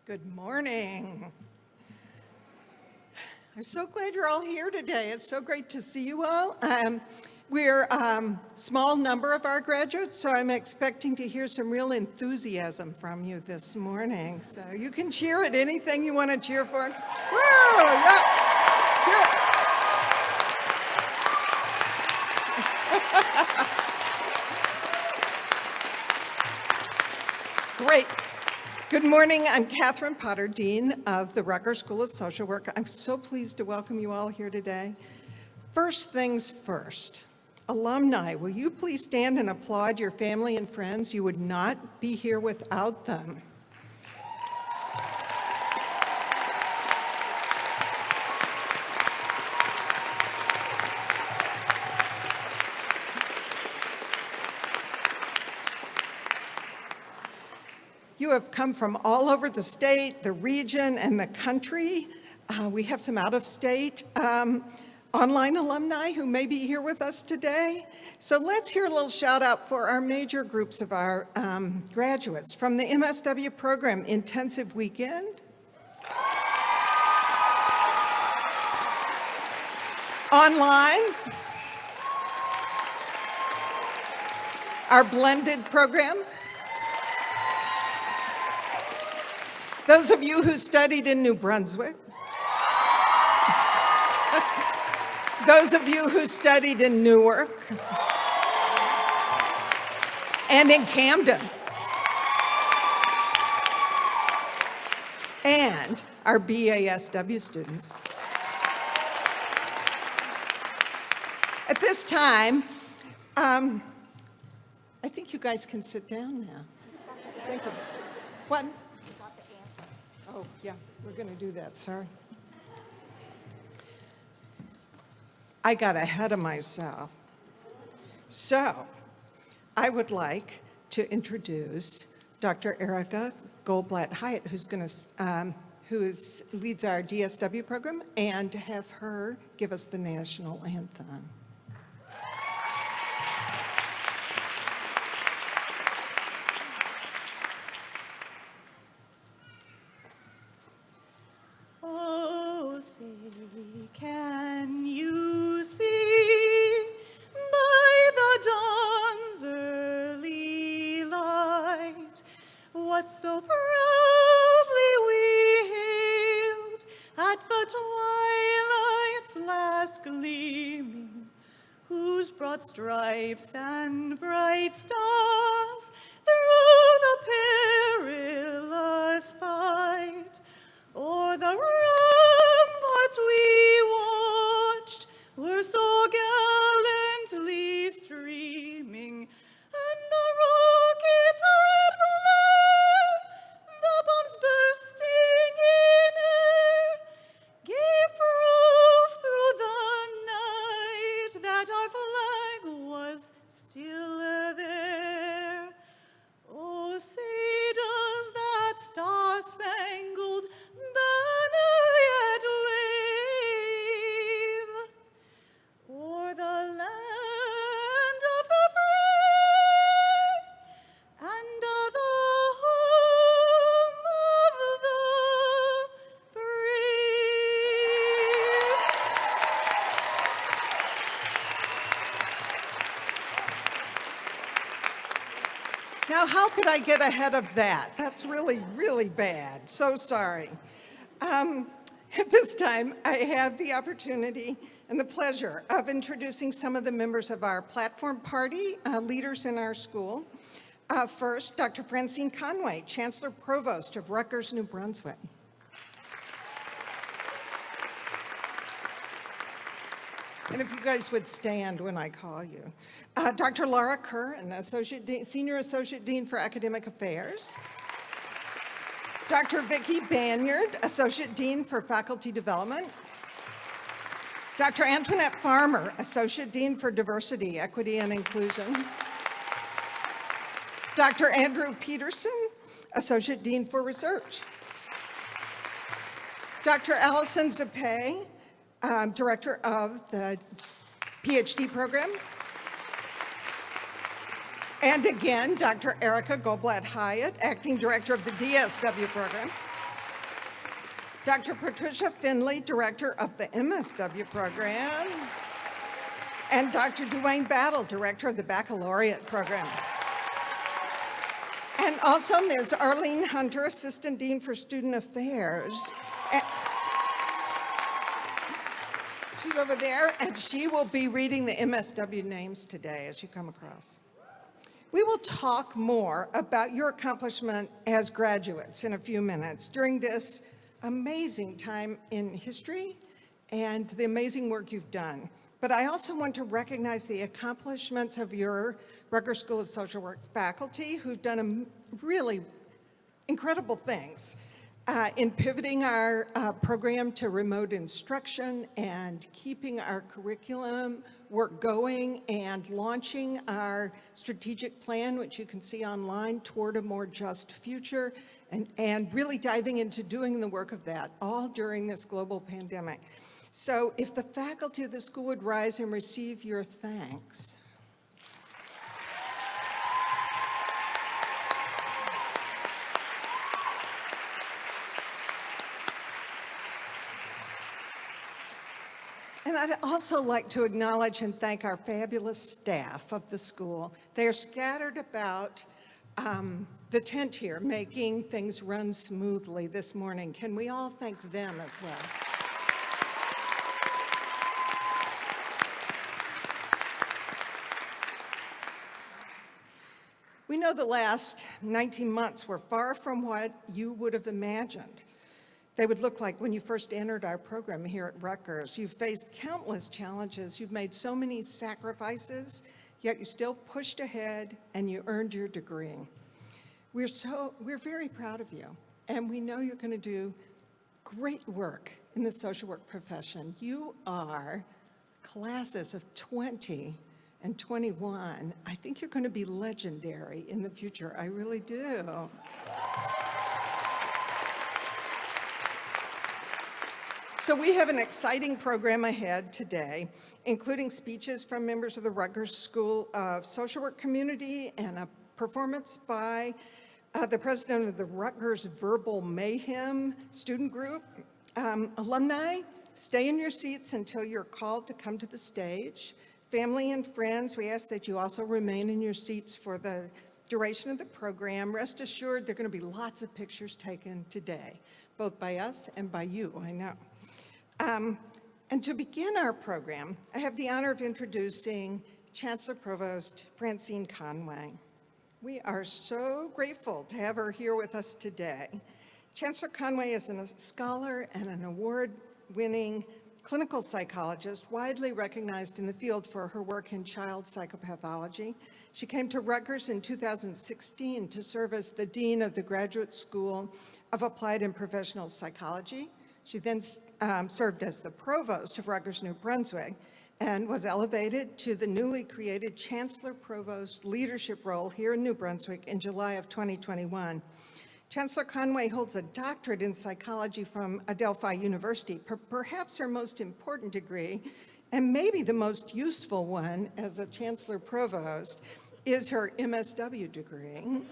Good morning. I'm so glad you're all here today. It's so great to see you all. We're a small number of our graduates, so I'm expecting to hear some real enthusiasm from you this morning. So you can cheer at anything you want to cheer for. Woo! Yeah. Cheer it. Great. Good morning, I'm Catherine Potter, Dean of the Rutgers School of Social Work. I'm so pleased to welcome you all here today. First things first, alumni, will you please stand and applaud your family and friends? You would not be here without them. You have come from all over the state, the region, and the country. We have some out-of-state online alumni who may be here with us today. So let's hear a little shout out for our major groups of our graduates. From the MSW program, Intensive Weekend. Online. Our blended program. Those of you who studied in New Brunswick. Those of you who studied in Newark. And in Camden. And our BASW students. At this time, I think you guys can sit down now. Thank you. What? Oh, yeah, we're going to do that, sorry. I got ahead of myself. So, I would like to introduce Dr. Erica Goldblatt-Hyatt, who leads our DSW program, and to have her give us the national anthem. Can you see by the dawn's early light what so proudly we hailed at the twilight's last gleaming, whose broad stripes and bright stars through the perilous fight o'er the ramparts we watched were so gallantly streaming, and the rockets' red glare, the bombs bursting in air, gave proof through the night that our flag was still there. Oh, say does that star-spangled banner yet wave o'er the land of the free and the home of the brave. Now, how could I get ahead of that? That's really, really bad. So sorry. At this time, I have the opportunity and the pleasure of introducing some of the members of our platform party, leaders in our school. First, Dr. Francine Conway, Chancellor Provost of Rutgers, New Brunswick. And if you guys would stand when I call you. Dr. Laura Curran, Senior Associate Dean for Academic Affairs. Dr. Vicki Banyard, Associate Dean for Faculty Development. Dr. Antoinette Farmer, Associate Dean for Diversity, Equity, and Inclusion. Dr. Andrew Peterson, Associate Dean for Research. Dr. Allison Zappe, Director of the PhD program. And again, Dr. Erica Goldblatt-Hyatt, Acting Director of the DSW program. Dr. Patricia Finley, Director of the MSW program, and Dr. Dwayne Battle, Director of the Baccalaureate program. And also Ms. Arlene Hunter, Assistant Dean for Student Affairs. She's over there, and she will be reading the MSW names today as you come across. We will talk more about your accomplishment as graduates in a few minutes during this amazing time in history and the amazing work you've done. But I also want to recognize the accomplishments of your Rutgers School of Social Work faculty who've done really incredible things in pivoting our program to remote instruction and keeping our curriculum work going and launching our strategic plan, which you can see online, toward a more just future, and really diving into doing the work of that, all during this global pandemic. So if the faculty of the school would rise and receive your thanks. And I'd also like to acknowledge and thank our fabulous staff of the school. They are scattered about the tent here, making things run smoothly this morning. Can we all thank them as well? We know the last 19 months were far from what you would have imagined they would look like when you first entered our program here at Rutgers. You've faced countless challenges. You've made so many sacrifices, yet you still pushed ahead and you earned your degree. We're very proud of you, and we know you're going to do great work in the social work profession. You are classes of 20 and 21. I think you're going to be legendary in the future. I really do. So we have an exciting program ahead today, including speeches from members of the Rutgers School of Social Work community and a performance by the president of the Rutgers Verbal Mayhem student group. Alumni, stay in your seats until you're called to come to the stage. Family and friends, we ask that you also remain in your seats for the duration of the program. Rest assured, there are going to be lots of pictures taken today, both by us and by you, I know. And to begin our program, I have the honor of introducing Chancellor Provost Francine Conway. We are so grateful to have her here with us today. Chancellor Conway is a scholar and an award-winning clinical psychologist, widely recognized in the field for her work in child psychopathology. She came to Rutgers in 2016 to serve as the Dean of the Graduate School of Applied and Professional Psychology. She then served as the Provost of Rutgers, New Brunswick, and was elevated to the newly created Chancellor Provost leadership role here in New Brunswick in July of 2021. Chancellor Conway holds a doctorate in psychology from Adelphi University. Perhaps her most important degree, and maybe the most useful one as a Chancellor Provost, is her MSW degree.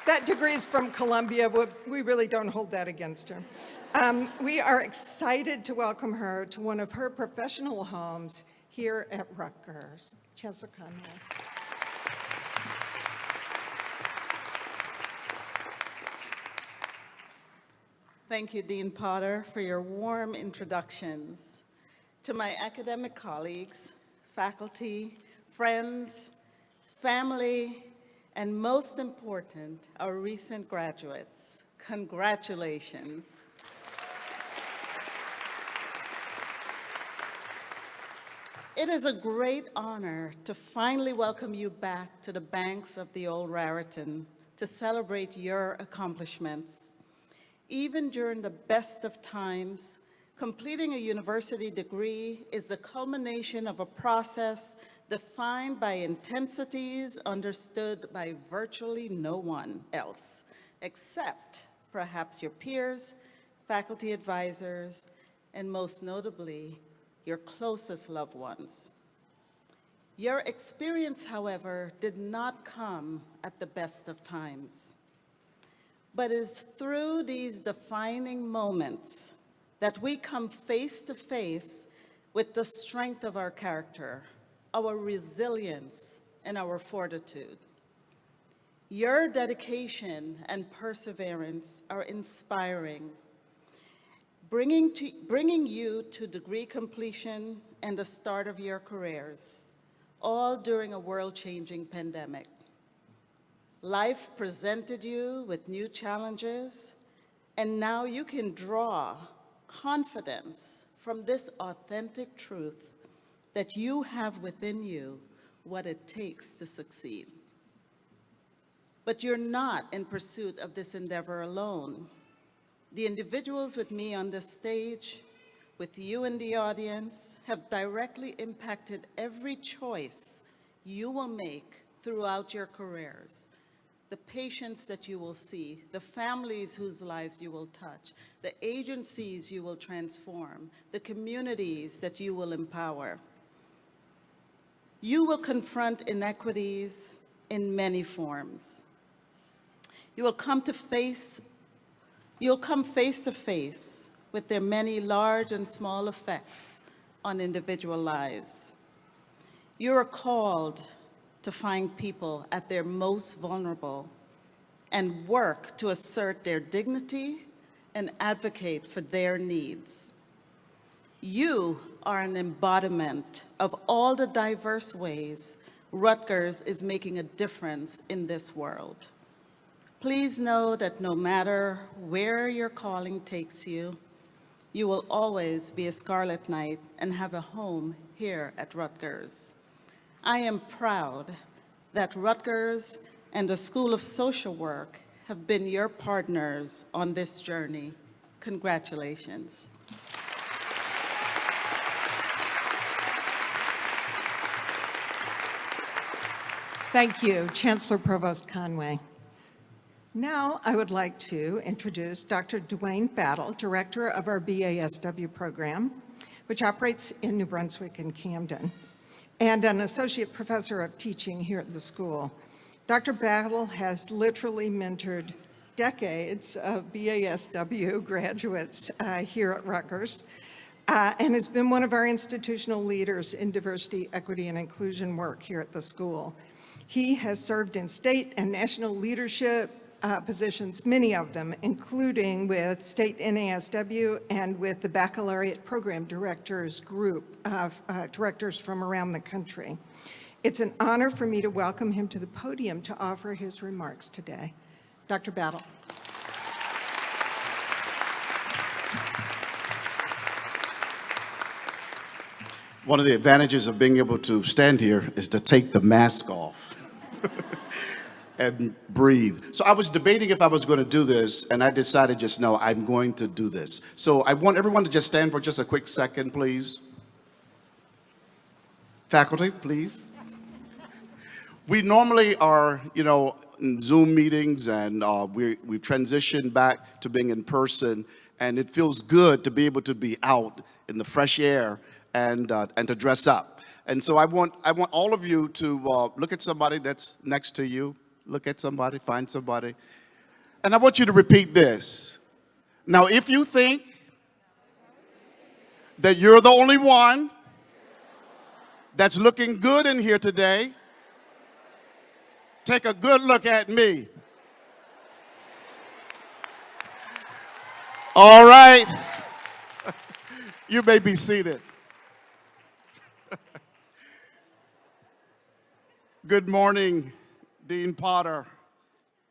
That degree is from Columbia. We really don't hold that against her. We are excited to welcome her to one of her professional homes here at Rutgers. Chancellor Conway. Thank you, Dean Potter, for your warm introductions. To my academic colleagues, faculty, friends, family, and most important, our recent graduates, congratulations. It is a great honor to finally welcome you back to the banks of the old Raritan to celebrate your accomplishments. Even during the best of times, completing a university degree is the culmination of a process defined by intensities understood by virtually no one else, except perhaps your peers, faculty advisors, and most notably, your closest loved ones. Your experience, however, did not come at the best of times. but it's through these defining moments that we come face to face with the strength of our character, our resilience, and our fortitude. Your dedication and perseverance are inspiring, bringing you to degree completion and the start of your careers, all during a world-changing pandemic. Life presented you with new challenges, and now you can draw confidence from this authentic truth that you have within you what it takes to succeed. But you're not in pursuit of this endeavor alone. The individuals with me on this stage, with you in the audience, have directly impacted every choice you will make throughout your careers. The patients that you will see, the families whose lives you will touch, the agencies you will transform, the communities that you will empower. You will confront inequities in many forms. You'll come face to face with their many large and small effects on individual lives. You are called to find people at their most vulnerable and work to assert their dignity and advocate for their needs. You are an embodiment of all the diverse ways Rutgers is making a difference in this world. Please know that no matter where your calling takes you, you will always be a Scarlet Knight and have a home here at Rutgers. I am proud that Rutgers and the School of Social Work have been your partners on this journey. Congratulations. Thank you, Chancellor Provost Conway. Now I would like to introduce Dr. Dwayne Battle, Director of our BASW program, which operates in New Brunswick and Camden, and an Associate Professor of Teaching here at the school. Dr. Battle has literally mentored decades of BASW graduates here at Rutgers, and has been one of our institutional leaders in diversity, equity, and inclusion work here at the school. He has served in state and national leadership positions, many of them, including with state NASW and with the Baccalaureate Program Directors group of directors from around the country. It's an honor for me to welcome him to the podium to offer his remarks today. Dr. Battle. One of the advantages of being able to stand here is to take the mask off and breathe. So I was debating if I was going to do this, and I decided just no, I'm going to do this. So I want everyone to just stand for just a quick second, please. Faculty, please. We normally are, in Zoom meetings, and we've transitioned back to being in person, and it feels good to be able to be out in the fresh air and to dress up. And so I want all of you to look at somebody that's next to you. Look at somebody, find somebody. And I want you to repeat this. Now, if you think that you're the only one that's looking good in here today, take a good look at me. All right. You may be seated. Good morning, Dean Potter,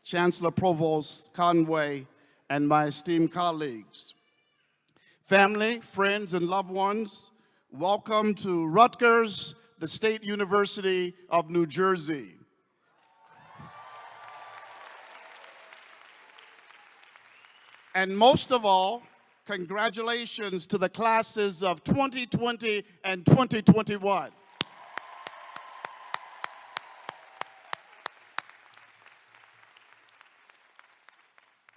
Chancellor Provost Conway, and my esteemed colleagues. Family, friends, and loved ones, welcome to Rutgers, the State University of New Jersey. And most of all, congratulations to the classes of 2020 and 2021.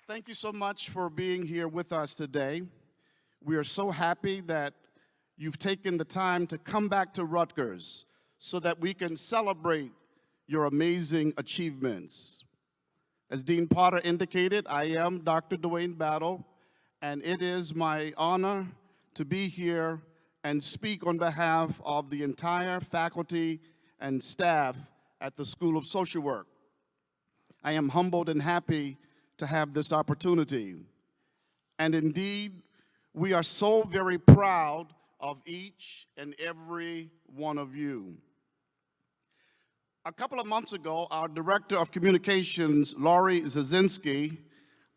Thank you so much for being here with us today. We are so happy that you've taken the time to come back to Rutgers so that we can celebrate your amazing achievements. As Dean Potter indicated, I am Dr. Dwayne Battle, and it is my honor to be here and speak on behalf of the entire faculty and staff at the School of Social Work. I am humbled and happy to have this opportunity. And indeed, we are so very proud of each and every one of you. A couple of months ago, our Director of Communications, Laurie Zazinski,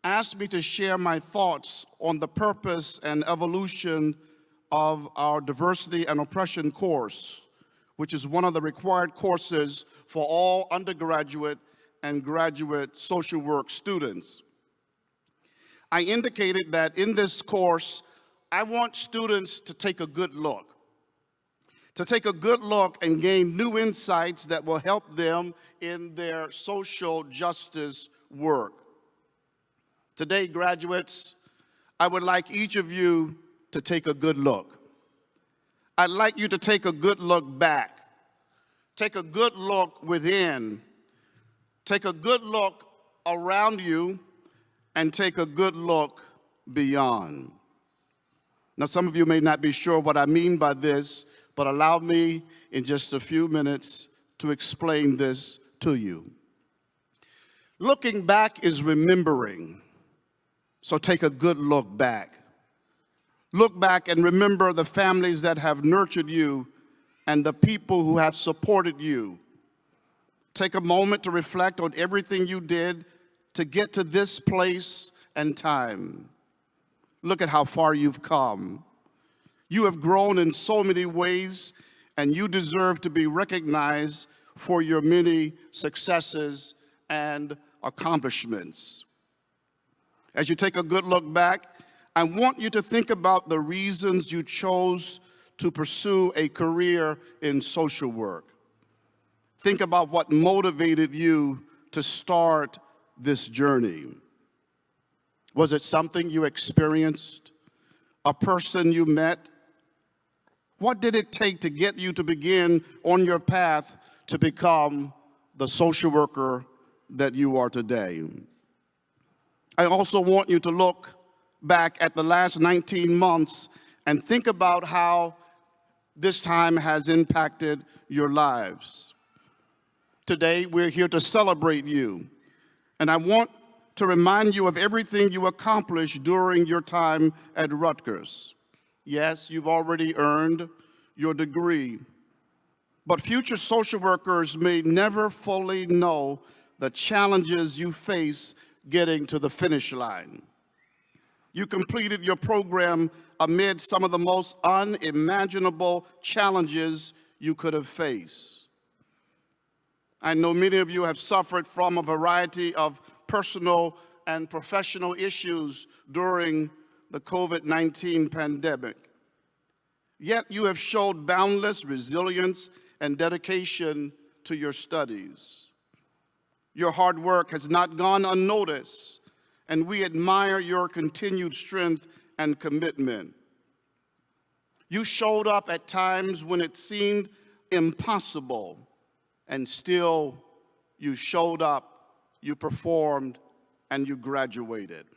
asked me to share my thoughts on the purpose and evolution of our Diversity and Oppression course, which is one of the required courses for all undergraduate and graduate social work students. I indicated that in this course, I want students to take a good look and gain new insights that will help them in their social justice work. Today, graduates, I would like each of you to take a good look. I'd like you to take a good look back. Take a good look within. Take a good look around you, and take a good look beyond. Now, some of you may not be sure what I mean by this, but allow me in just a few minutes to explain this to you. Looking back is remembering, so take a good look back. Look back and remember the families that have nurtured you and the people who have supported you. Take a moment to reflect on everything you did to get to this place and time. Look at how far you've come. You have grown in so many ways, and you deserve to be recognized for your many successes and accomplishments. As you take a good look back, I want you to think about the reasons you chose to pursue a career in social work. Think about what motivated you to start this journey. Was it something you experienced? A person you met? What did it take to get you to begin on your path to become the social worker that you are today? I also want you to look back at the last 19 months and think about how this time has impacted your lives. Today, we're here to celebrate you, and I want to remind you of everything you accomplished during your time at Rutgers. Yes, you've already earned your degree, but future social workers may never fully know the challenges you face getting to the finish line. You completed your program amid some of the most unimaginable challenges you could have faced. I know many of you have suffered from a variety of personal and professional issues during the COVID-19 pandemic. Yet you have showed boundless resilience and dedication to your studies. Your hard work has not gone unnoticed, and we admire your continued strength and commitment. You showed up at times when it seemed impossible, and still you showed up, you performed, and you graduated.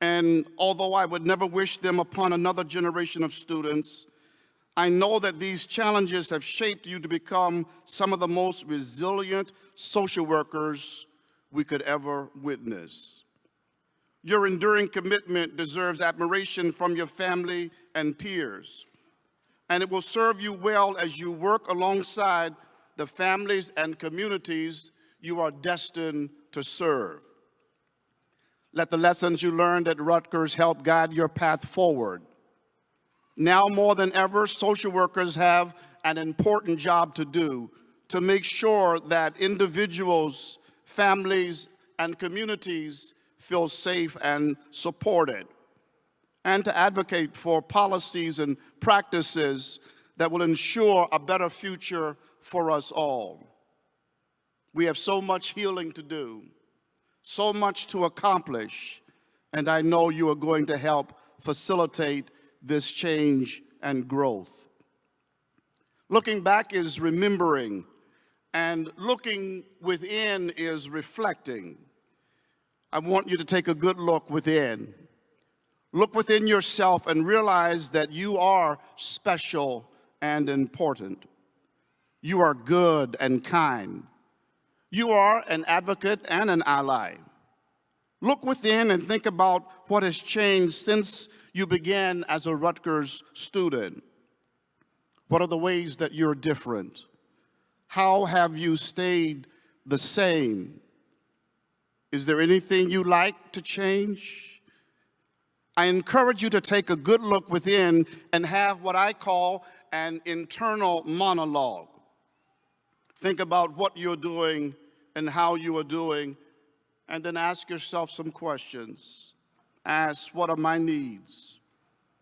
And although I would never wish them upon another generation of students, I know that these challenges have shaped you to become some of the most resilient social workers we could ever witness. Your enduring commitment deserves admiration from your family and peers, and it will serve you well as you work alongside the families and communities you are destined to serve. Let the lessons you learned at Rutgers help guide your path forward. Now more than ever, social workers have an important job to do to make sure that individuals, families, and communities feel safe and supported, and to advocate for policies and practices that will ensure a better future for us all. We have so much healing to do, so much to accomplish, and I know you are going to help facilitate this change and growth. Looking back is remembering, and looking within is reflecting. I want you to take a good look within. Look within yourself and realize that you are special and important. You are good and kind. You are an advocate and an ally. Look within and think about what has changed since you began as a Rutgers student. What are the ways that you're different? How have you stayed the same? Is there anything you'd like to change? I encourage you to take a good look within and have what I call an internal monologue. Think about what you're doing and how you are doing, and then ask yourself some questions. Ask, what are my needs?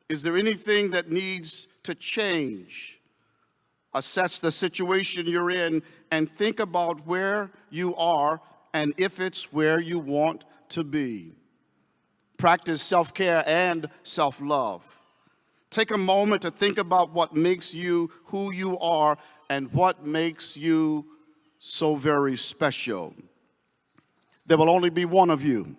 Is there anything that needs to change? Assess the situation you're in and think about where you are and if it's where you want to be. Practice self-care and self-love. Take a moment to think about what makes you who you are and what makes you so very special. There will only be one of you,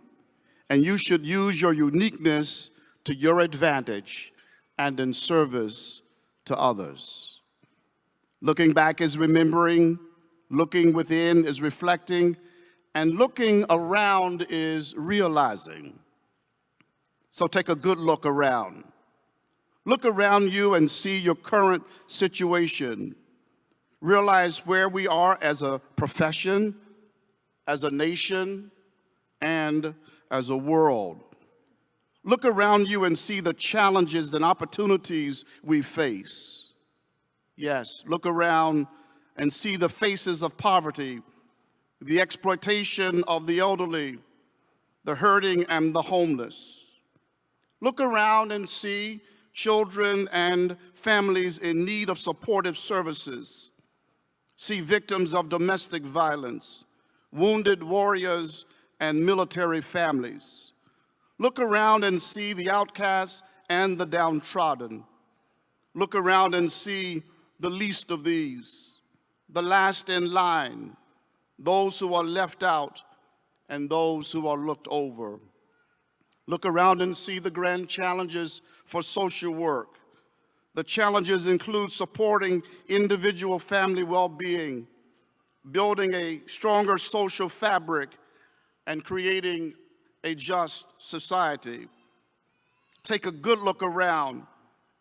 and you should use your uniqueness to your advantage and in service to others. Looking back is remembering, looking within is reflecting, and looking around is realizing. So take a good look around. Look around you and see your current situation. Realize where we are as a profession, as a nation, and as a world. Look around you and see the challenges and opportunities we face. Yes, look around and see the faces of poverty, the exploitation of the elderly, the hurting and the homeless. Look around and see children and families in need of supportive services. See victims of domestic violence, wounded warriors, and military families. Look around and see the outcasts and the downtrodden. Look around and see the least of these, the last in line, those who are left out and those who are looked over. Look around and see the grand challenges for social work. The challenges include supporting individual family well-being, building a stronger social fabric, and creating a just society. Take a good look around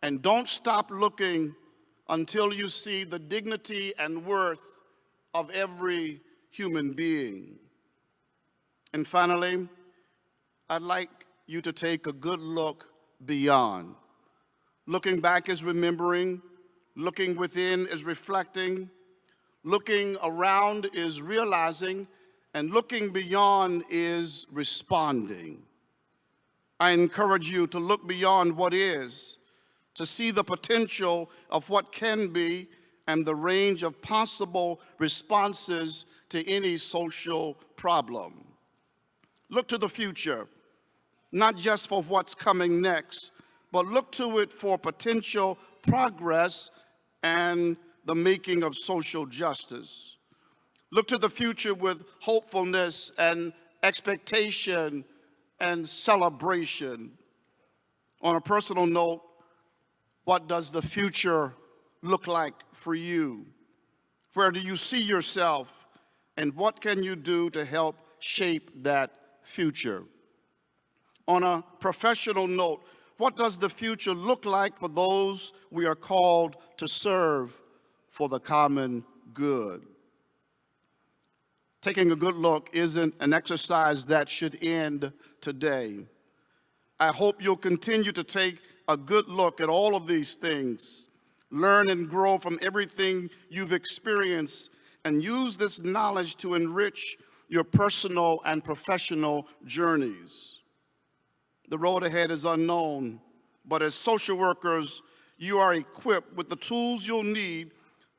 and don't stop looking until you see the dignity and worth of every human being. And finally, I'd like you to take a good look beyond. Looking back is remembering, looking within is reflecting, looking around is realizing, and looking beyond is responding. I encourage you to look beyond what is, to see the potential of what can be and the range of possible responses to any social problem. Look to the future, not just for what's coming next, but look to it for potential progress and the making of social justice. Look to the future with hopefulness and expectation and celebration. On a personal note, what does the future look like for you? Where do you see yourself? And what can you do to help shape that future? On a professional note, what does the future look like for those we are called to serve for the common good? Taking a good look isn't an exercise that should end today. I hope you'll continue to take a good look at all of these things, learn and grow from everything you've experienced, and use this knowledge to enrich your personal and professional journeys. The road ahead is unknown, but as social workers, you are equipped with the tools you'll need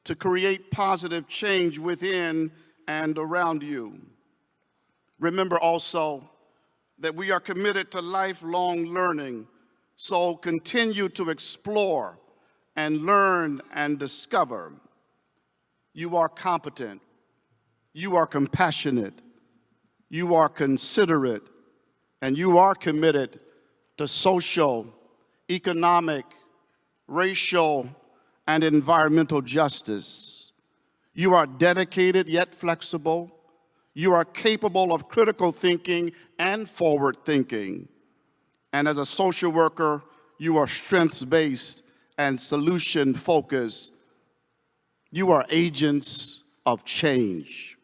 to create positive change within and around you. Remember also that we are committed to lifelong learning, so continue to explore and learn and discover. You are competent, you are compassionate, you are considerate, and you are committed to social, economic, racial, and environmental justice. You are dedicated yet flexible. You are capable of critical thinking and forward thinking. And as a social worker, you are strengths-based and solution-focused. You are agents of change.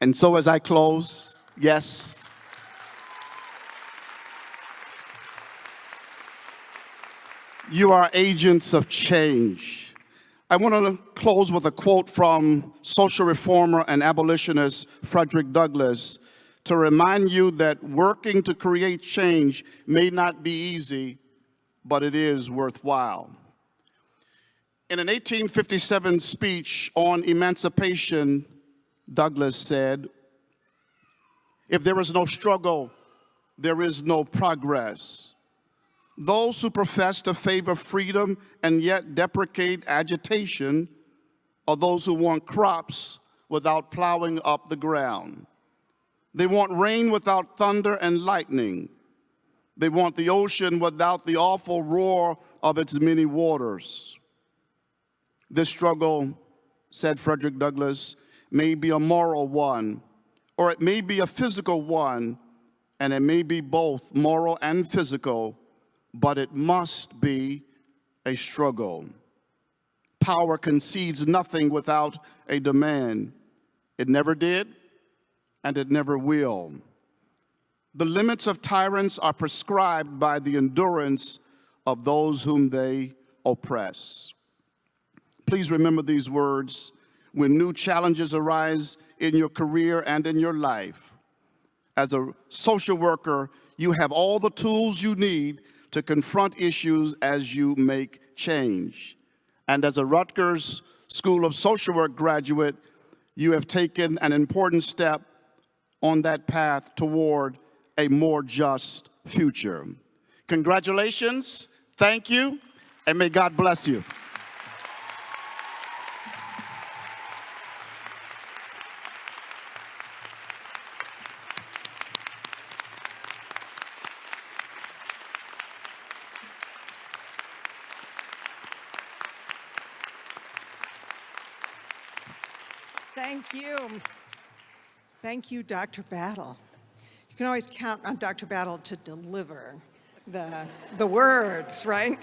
And so as I close, yes, you are agents of change. I want to close with a quote from social reformer and abolitionist Frederick Douglass to remind you that working to create change may not be easy, but it is worthwhile. In an 1857 speech on emancipation, Douglass said, "If there is no struggle, there is no progress. Those who profess to favor freedom and yet deprecate agitation are those who want crops without plowing up the ground. They want rain without thunder and lightning. They want the ocean without the awful roar of its many waters." This struggle, said Frederick Douglass, may be a moral one, or it may be a physical one, and it may be both moral and physical, but it must be a struggle. Power concedes nothing without a demand. It never did, and it never will. The limits of tyrants are prescribed by the endurance of those whom they oppress. Please remember these words when new challenges arise in your career and in your life. As a social worker, you have all the tools you need to confront issues as you make change. And as a Rutgers School of Social Work graduate, you have taken an important step on that path toward a more just future. Congratulations, thank you, and may God bless you. Thank you. Thank you, Dr. Battle. You can always count on Dr. Battle to deliver the words, right?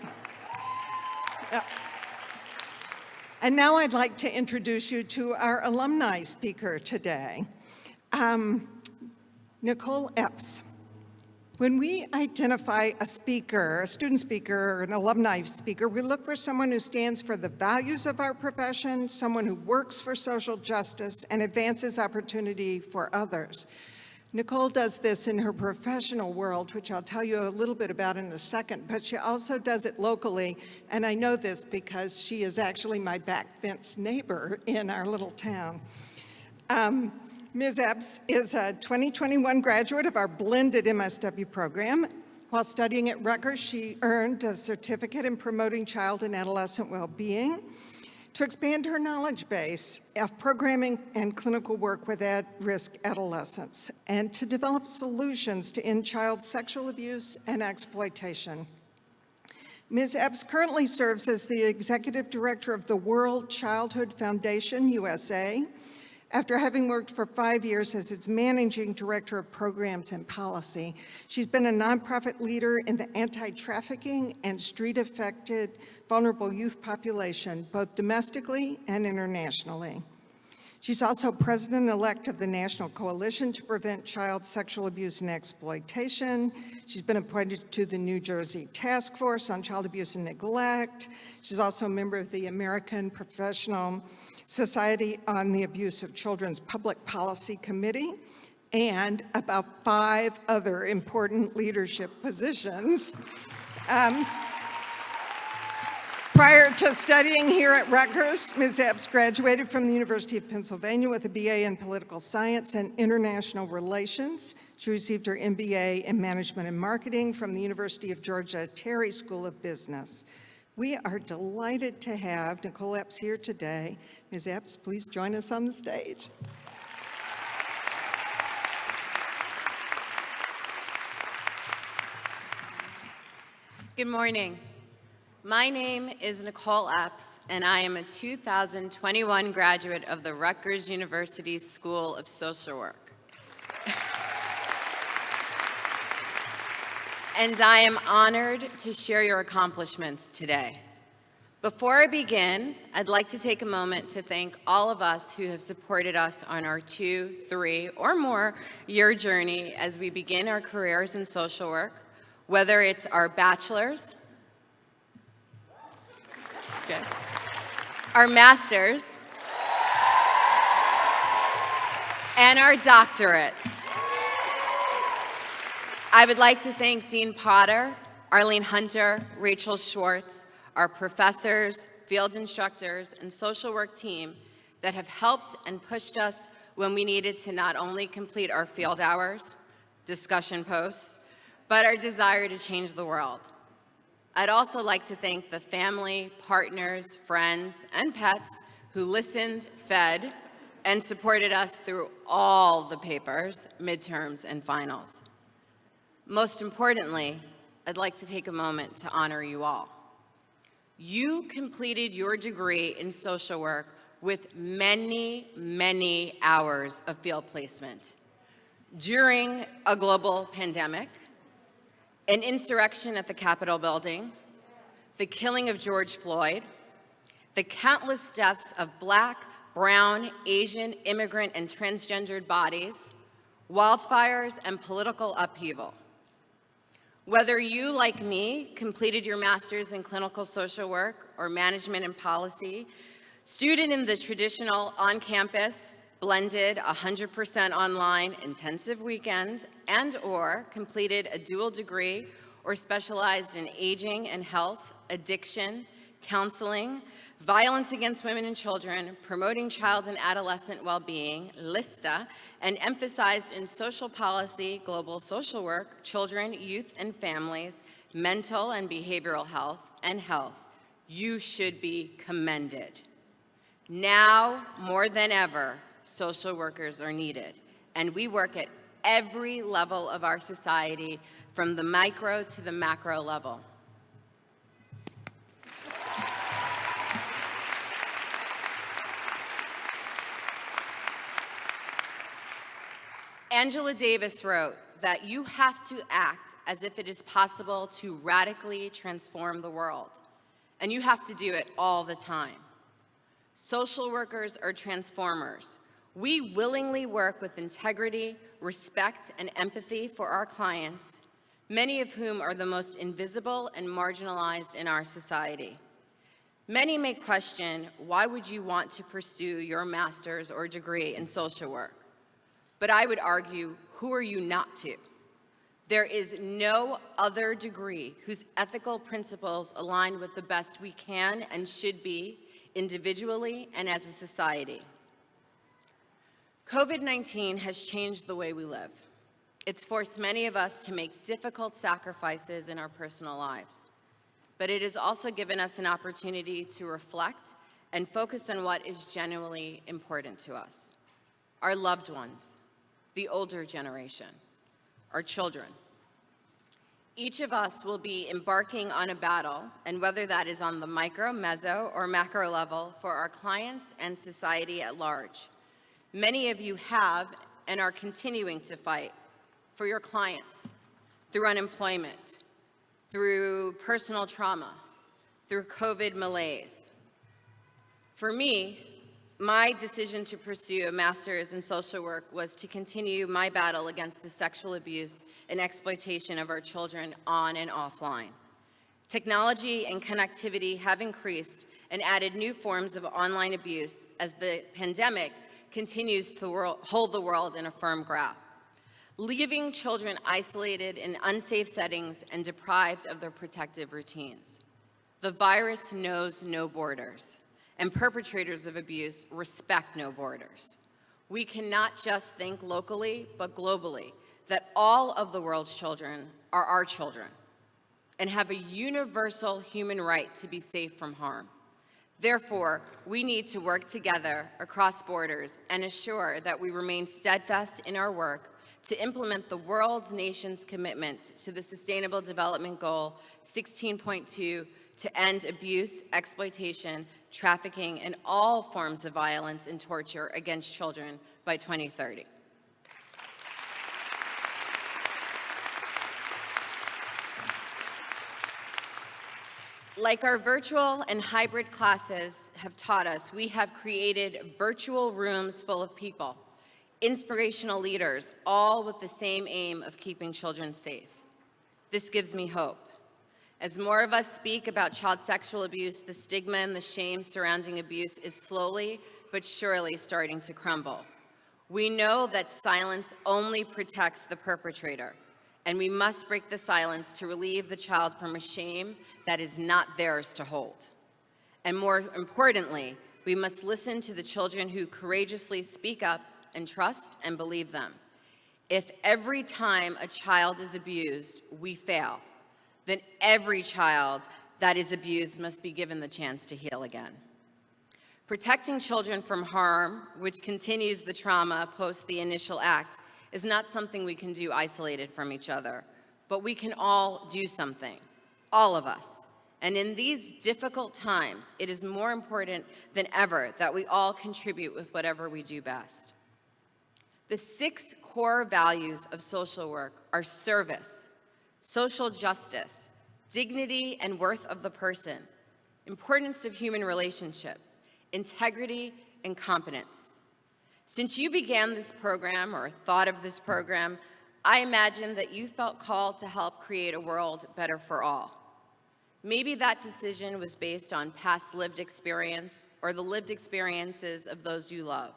And now I'd like to introduce you to our alumni speaker today, Nicole Epps. When we identify a speaker, a student speaker, or an alumni speaker, we look for someone who stands for the values of our profession, someone who works for social justice and advances opportunity for others. Nicole does this in her professional world, which I'll tell you a little bit about in a second, but she also does it locally, and I know this because she is actually my back fence neighbor in our little town. Ms. Epps is a 2021 graduate of our blended MSW program. While studying at Rutgers, she earned a certificate in promoting child and adolescent well-being to expand her knowledge base of programming and clinical work with at-risk adolescents and to develop solutions to end child sexual abuse and exploitation. Ms. Epps currently serves as the executive director of the World Childhood Foundation, USA, after having worked for 5 years as its managing director of programs and policy. She's been a nonprofit leader in the anti-trafficking and street-affected vulnerable youth population, both domestically and internationally. She's also president-elect of the National Coalition to Prevent Child Sexual Abuse and Exploitation. She's been appointed to the New Jersey Task Force on Child Abuse and Neglect. She's also a member of the American Professional Society on the Abuse of Children's Public Policy Committee, and about 5 other important leadership positions. Prior to studying here at Rutgers, Ms. Epps graduated from the University of Pennsylvania with a BA in Political Science and International Relations. She received her MBA in Management and Marketing from the University of Georgia Terry School of Business. We are delighted to have Nicole Epps here today. Ms. Epps, please join us on the stage. Good morning. My name is Nicole Epps, and I am a 2021 graduate of the Rutgers University School of Social Work. And I am honored to share your accomplishments today. Before I begin, I'd like to take a moment to thank all of us who have supported us on our 2, 3, or more year journey as we begin our careers in social work, whether it's our bachelor's, our master's, and our doctorates. I would like to thank Dean Potter, Arlene Hunter, Rachel Schwartz, our professors, field instructors, and social work team that have helped and pushed us when we needed to not only complete our field hours, discussion posts, but our desire to change the world. I'd also like to thank the family, partners, friends, and pets who listened, fed, and supported us through all the papers, midterms, and finals. Most importantly, I'd like to take a moment to honor you all. You completed your degree in social work with many, many hours of field placement during a global pandemic, an insurrection at the Capitol building, the killing of George Floyd, the countless deaths of Black, brown, Asian, immigrant, and transgendered bodies, wildfires, and political upheaval. Whether you, like me, completed your master's in clinical social work or management and policy, student in the traditional on-campus, blended 100% online intensive weekend, and/or completed a dual degree or specialized in aging and health, addiction, counseling, violence against women and children, promoting child and adolescent well-being, LISTA, and emphasized in social policy, global social work, children, youth, and families, mental and behavioral health, and health, you should be commended. Now, more than ever, social workers are needed, and we work at every level of our society, from the micro to the macro level. Angela Davis wrote that you have to act as if it is possible to radically transform the world, and you have to do it all the time. Social workers are transformers. We willingly work with integrity, respect, and empathy for our clients, many of whom are the most invisible and marginalized in our society. Many may question, why would you want to pursue your master's or degree in social work? But I would argue, who are you not to? There is no other degree whose ethical principles align with the best we can and should be individually and as a society. COVID-19 has changed the way we live. It's forced many of us to make difficult sacrifices in our personal lives. But it has also given us an opportunity to reflect and focus on what is genuinely important to us. Our loved ones, the older generation, our children. Each of us will be embarking on a battle, and whether that is on the micro, meso, or macro level, for our clients and society at large. Many of you have and are continuing to fight for your clients through unemployment, through personal trauma, through COVID malaise. For me, my decision to pursue a master's in social work was to continue my battle against the sexual abuse and exploitation of our children on and offline. Technology and connectivity have increased and added new forms of online abuse as the pandemic continues to hold the world in a firm grasp, leaving children isolated in unsafe settings and deprived of their protective routines. The virus knows no borders, and perpetrators of abuse respect no borders. We cannot just think locally, but globally, that all of the world's children are our children and have a universal human right to be safe from harm. Therefore, we need to work together across borders and assure that we remain steadfast in our work to implement the world's nation's commitment to the Sustainable Development Goal 16.2 to end abuse, exploitation, trafficking, and all forms of violence and torture against children by 2030. Like our virtual and hybrid classes have taught us, we have created virtual rooms full of people, inspirational leaders, all with the same aim of keeping children safe. This gives me hope. As more of us speak about child sexual abuse, the stigma and the shame surrounding abuse is slowly but surely starting to crumble. We know that silence only protects the perpetrator, and we must break the silence to relieve the child from a shame that is not theirs to hold. And more importantly, we must listen to the children who courageously speak up and trust and believe them. If every time a child is abused, we fail, then every child that is abused must be given the chance to heal again. Protecting children from harm, which continues the trauma post the initial act, is not something we can do isolated from each other, but we can all do something, all of us. And in these difficult times, it is more important than ever that we all contribute with whatever we do best. The 6 core values of social work are service, social justice, dignity and worth of the person, importance of human relationship, integrity, and competence. Since you began this program or thought of this program, I imagine that you felt called to help create a world better for all. Maybe that decision was based on past lived experience or the lived experiences of those you love.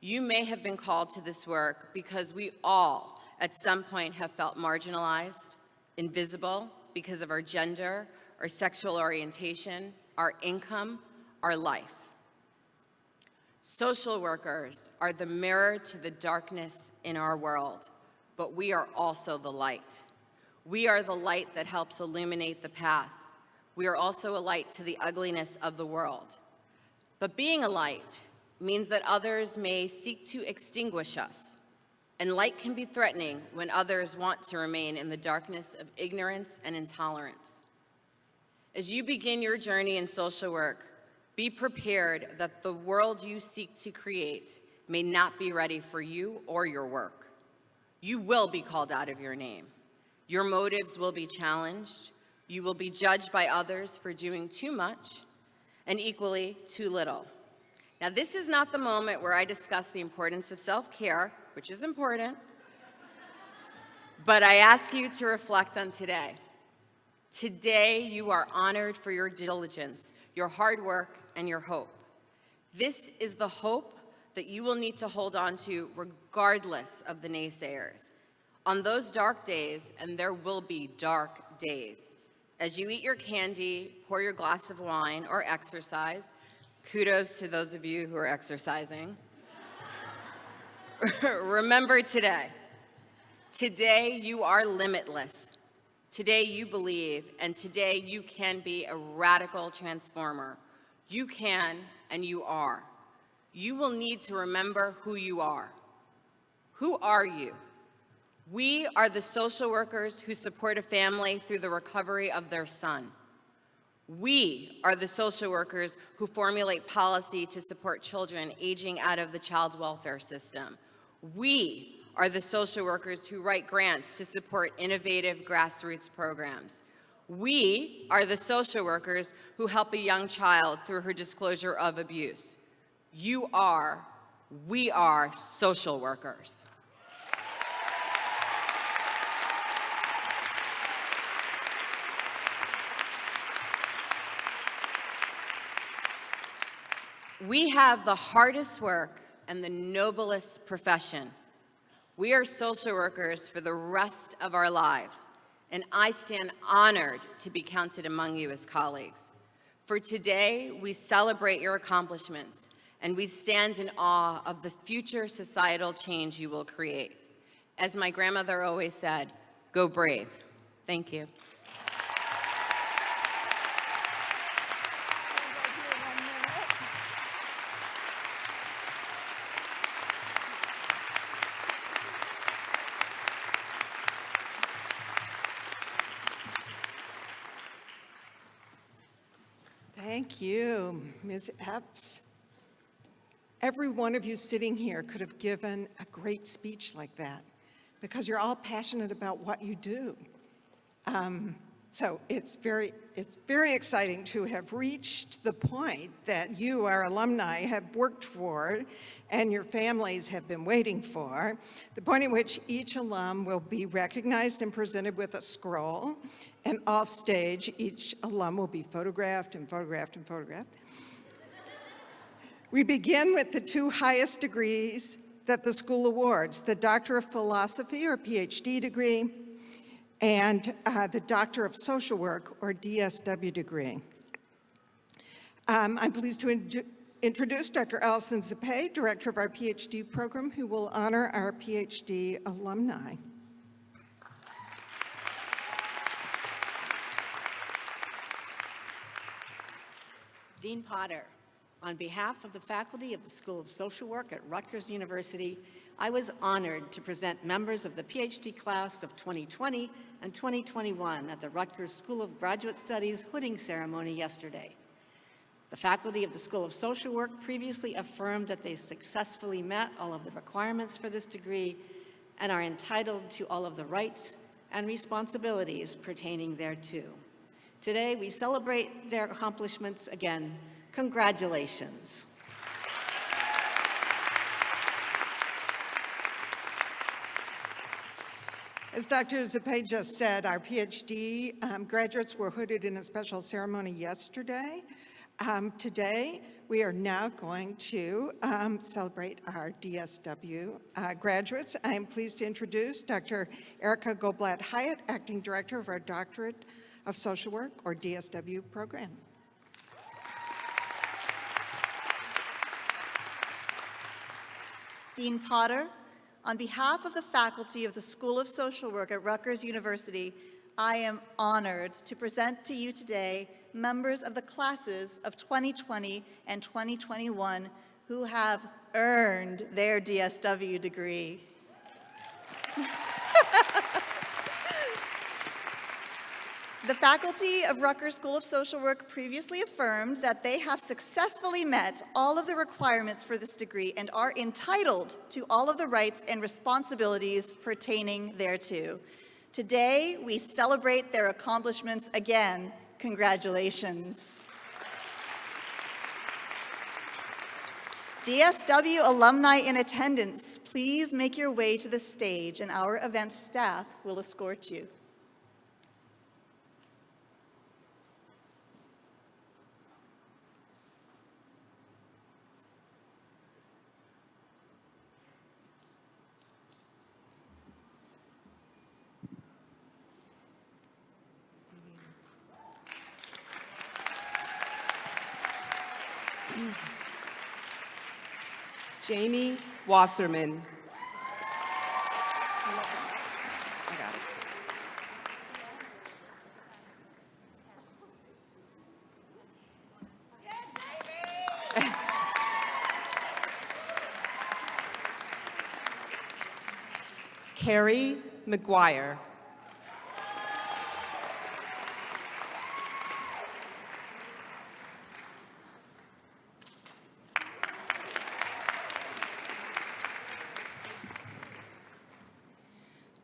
You may have been called to this work because we all, at some point, have felt marginalized, invisible because of our gender, our sexual orientation, our income, our life. Social workers are the mirror to the darkness in our world, but we are also the light. We are the light that helps illuminate the path. We are also a light to the ugliness of the world. But being a light means that others may seek to extinguish us, and light can be threatening when others want to remain in the darkness of ignorance and intolerance. As you begin your journey in social work, be prepared that the world you seek to create may not be ready for you or your work. You will be called out of your name. Your motives will be challenged. You will be judged by others for doing too much and equally too little. Now, this is not the moment where I discuss the importance of self-care, which is important, but I ask you to reflect on today. Today, you are honored for your diligence, your hard work, and your hope. This is the hope that you will need to hold on to regardless of the naysayers. On those dark days, and there will be dark days, as you eat your candy, pour your glass of wine, or exercise, kudos to those of you who are exercising, remember today. Today, you are limitless. Today, you believe, and today, you can be a radical transformer. You can, and you are. You will need to remember who you are. Who are you? We are the social workers who support a family through the recovery of their son. We are the social workers who formulate policy to support children aging out of the child welfare system. We are the social workers who write grants to support innovative grassroots programs. We are the social workers who help a young child through her disclosure of abuse. We are social workers. We have the hardest work and the noblest profession. We are social workers for the rest of our lives, and I stand honored to be counted among you as colleagues. For today, we celebrate your accomplishments, and we stand in awe of the future societal change you will create. As my grandmother always said, go brave. Thank you. Thank you, Ms. Epps. Every one of you sitting here could have given a great speech like that because you're all passionate about what you do. So it's very exciting to have reached the point that you, our alumni, have worked for and your families have been waiting for, the point at which each alum will be recognized and presented with a scroll, and off stage, each alum will be photographed and photographed and photographed. We begin with the two highest degrees that the school awards, the Doctor of Philosophy or PhD degree, and the Doctor of Social Work or DSW degree. I'm pleased to introduce Dr. Allison Zapay, Director of our PhD program, who will honor our PhD alumni. Dean Potter, on behalf of the faculty of the School of Social Work at Rutgers University, I was honored to present members of the PhD class of 2020 and 2021 at the Rutgers School of Graduate Studies hooding ceremony yesterday. The faculty of the School of Social Work previously affirmed that they successfully met all of the requirements for this degree and are entitled to all of the rights and responsibilities pertaining thereto. Today, we celebrate their accomplishments again. Congratulations. As Dr. Zapay just said, our PhD graduates were hooded in a special ceremony yesterday. Today, we are now going to celebrate our DSW graduates. I am pleased to introduce Dr. Erica Goldblatt-Hyatt, Acting Director of our Doctorate of Social Work, or DSW program. Dean Potter, on behalf of the faculty of the School of Social Work at Rutgers University, I am honored to present to you today members of the classes of 2020 and 2021 who have earned their DSW degree. The faculty of Rutgers School of Social Work previously affirmed that they have successfully met all of the requirements for this degree and are entitled to all of the rights and responsibilities pertaining thereto. Today, we celebrate their accomplishments again. Congratulations. DSW alumni in attendance, please make your way to the stage and our event staff will escort you. Jamie Wasserman. I got it. Carrie McGuire.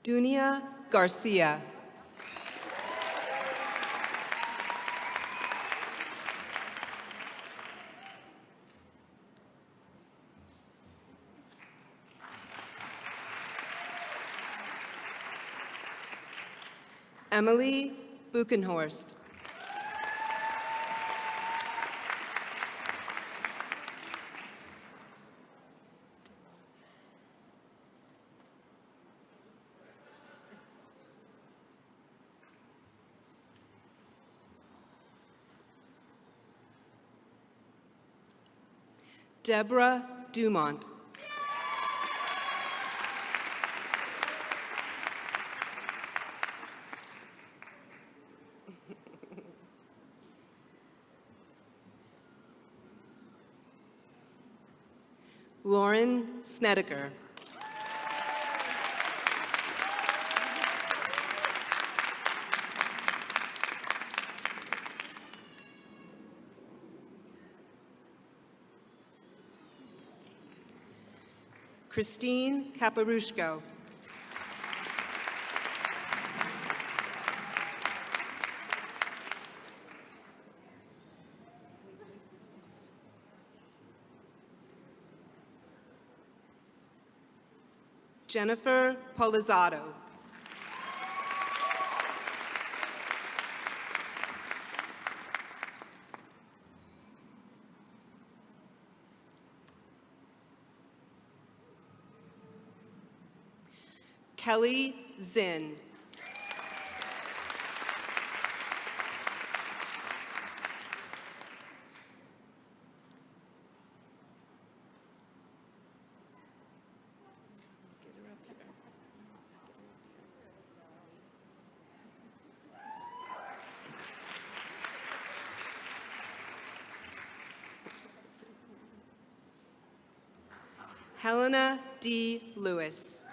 Dunia Garcia. Emily Buchenhorst. Deborah Dumont. Lauren Snedeker. Christine Kaparushko. Jennifer Polizzato. Kelly Zinn. Helena D. Lewis.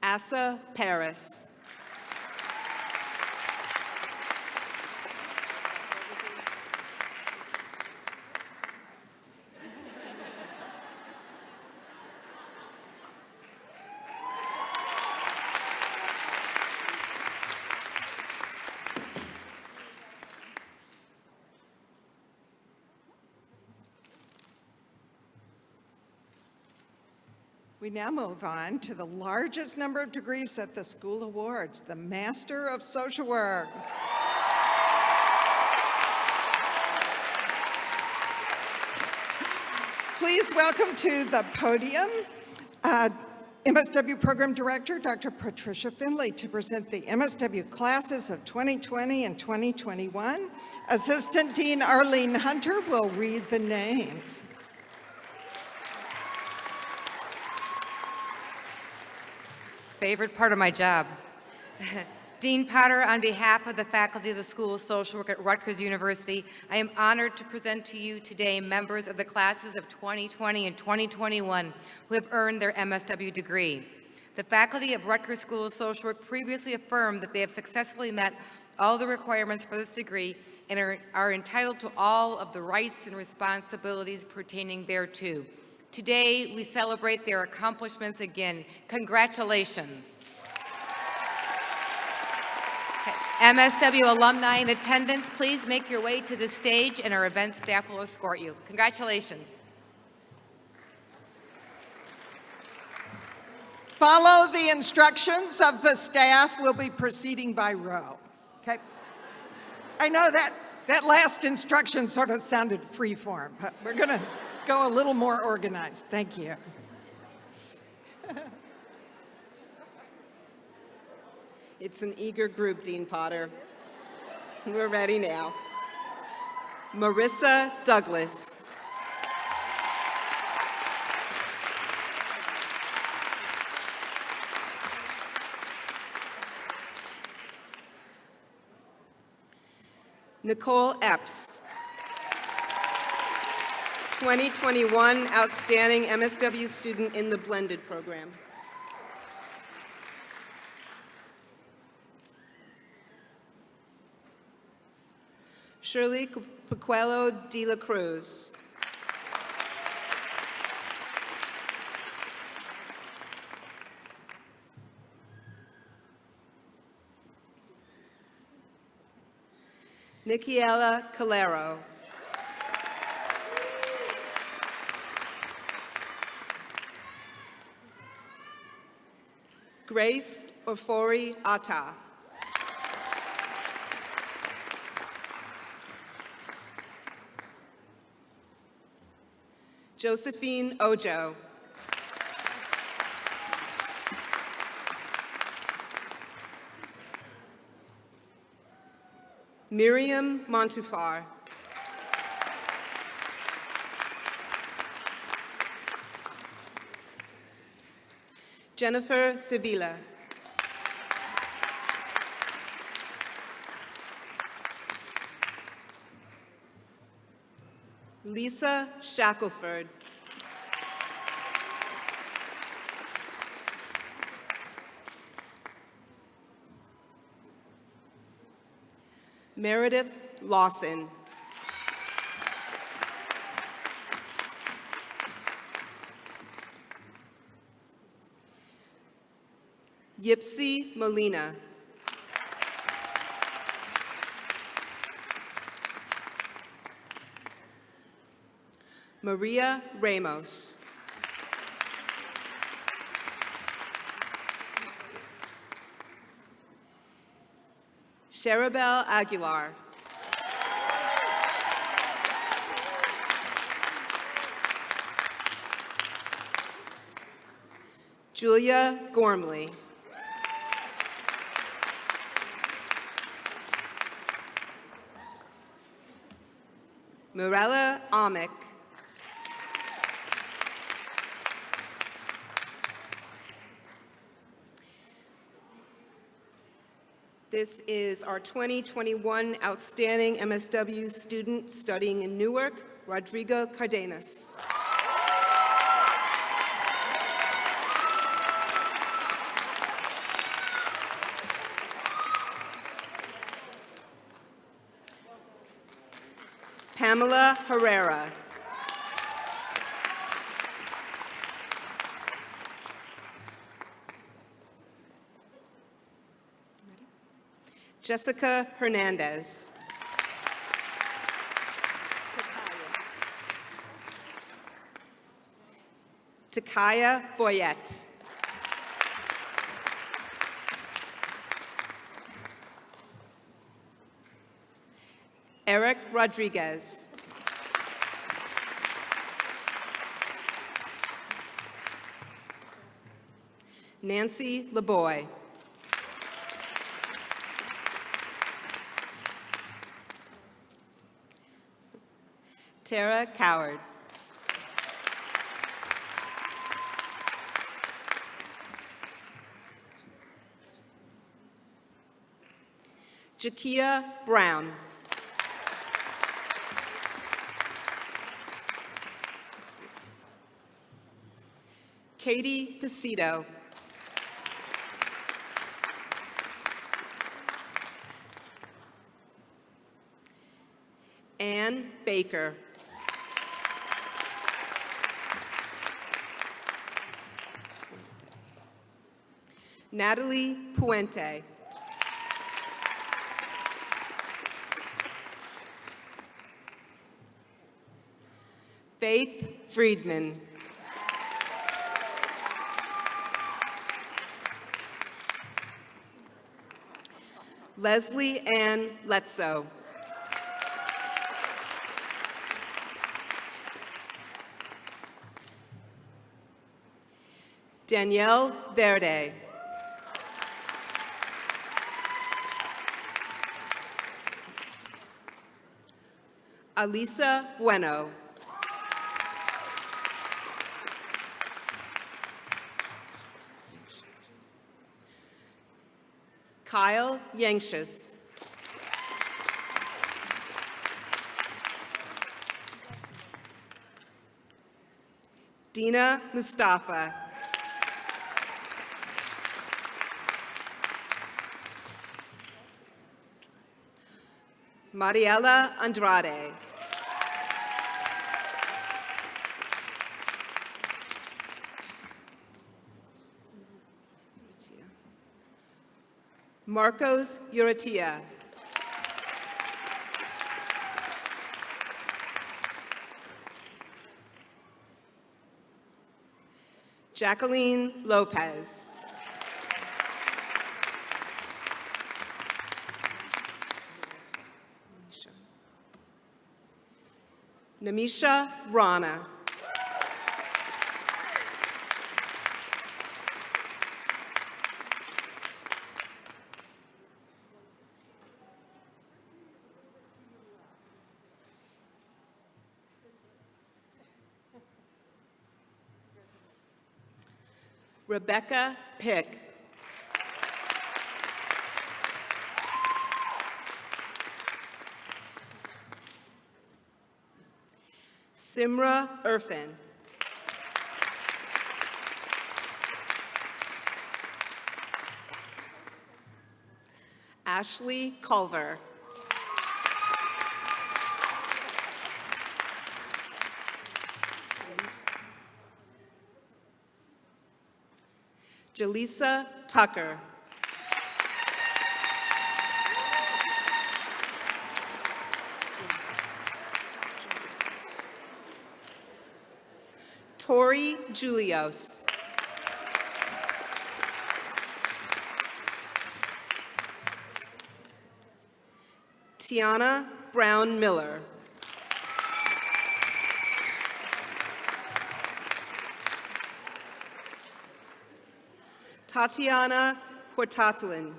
Asa Paris. We now move on to the largest number of degrees that the school awards, the Master of Social Work. Please welcome to the podium MSW Program Director, Dr. Patricia Finley, to present the MSW classes of 2020 and 2021. Assistant Dean Arlene Hunter will read the names. Favorite part of my job. Dean Potter, on behalf of the faculty of the School of Social Work at Rutgers University, I am honored to present to you today members of the classes of 2020 and 2021 who have earned their MSW degree. The faculty of Rutgers School of Social Work previously affirmed that they have successfully met all the requirements for this degree and are entitled to all of the rights and responsibilities pertaining thereto. Today, we celebrate their accomplishments again. Congratulations. MSW alumni in attendance, please make your way to the stage and our event staff will escort you. Congratulations. Follow the instructions of the staff. We'll be proceeding by row. Okay? I know that last instruction sort of sounded free-form, but we're going to go a little more organized. Thank you. It's an eager group, Dean Potter. We're ready now. Marissa Douglas. Nicole Epps. 2021 Outstanding MSW Student in the Blended Program. Shirley Paquelo de la Cruz. Nikiela Calero. Grace Ofori Atta. Josephine Ojo. Miriam Montufar. Jennifer Sevilla. Lisa Shackelford. Meredith Lawson. Yipsy Molina. Maria Ramos. Cherabelle Aguilar. Julia Gormley. Mirella Amick. This is our 2021 Outstanding MSW student studying in Newark, Rodrigo Cardenas. Pamela Herrera. Jessica Hernandez. Takaya Boyette. Eric Rodriguez. Nancy LeBoy. Tara Coward. Jakia Brown. Katie Pacito. Ann Baker. Natalie Puente. Faith Friedman. Leslie Ann Letzo. Danielle Verde. Alisa Bueno. Kyle Yankshius. Dina Mustafa. Mariela Andrade. Marcos Uratia. Jacqueline Lopez. Namisha Rana. Rebecca Pick. Simra Irfan. Ashley Culver. Jaleesa Tucker. Tori Julios. Tiana Brown Miller. Tatiana Portatlin.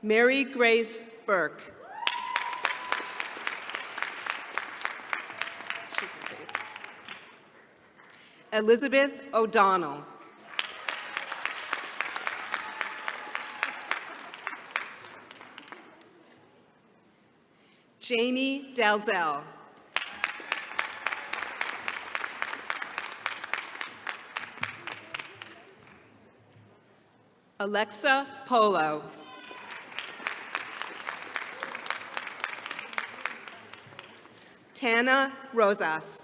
Mary Grace Burke. Elizabeth O'Donnell. Jamie Dalzell. Alexa Polo. Tana Rosas.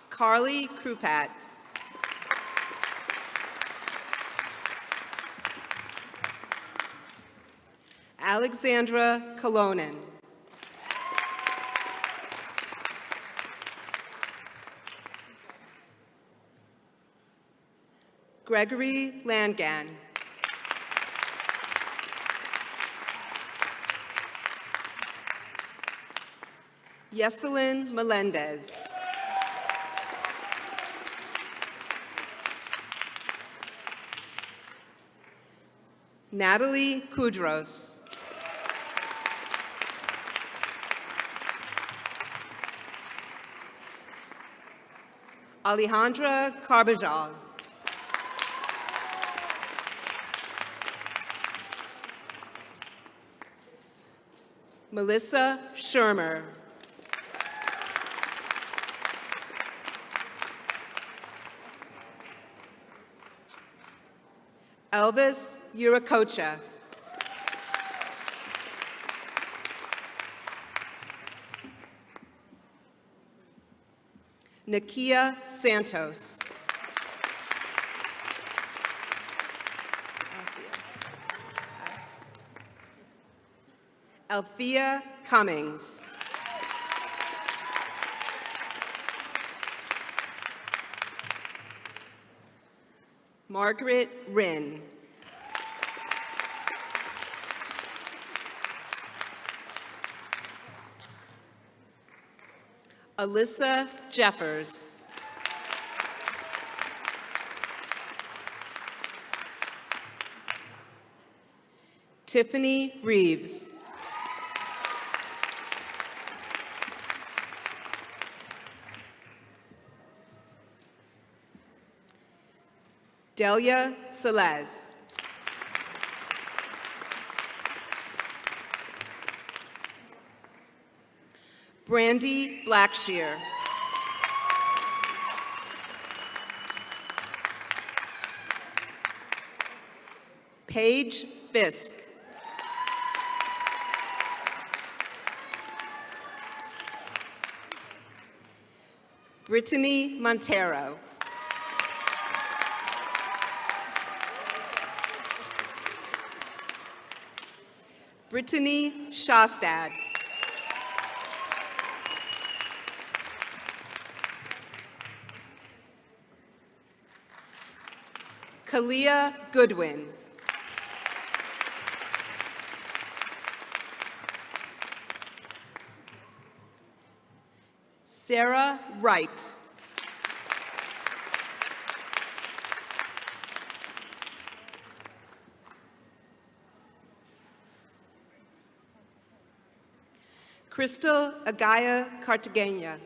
Carly Krupat. Alexandra Kolonen. Gregory Langan. Yeselin Melendez. Natalie Kudros. Alejandra Carbajal. Melissa Shermer. Elvis Uracocha. Nakia Santos. Althea Cummings. Margaret Wren. Alyssa Jeffers. Tiffany Reeves. Delia Celez. Brandy Blackshear. Paige Fisk. Brittany Montero. Brittany Shostad. Kalia Goodwin. Sarah Wright. Crystal Agaya Cartagena.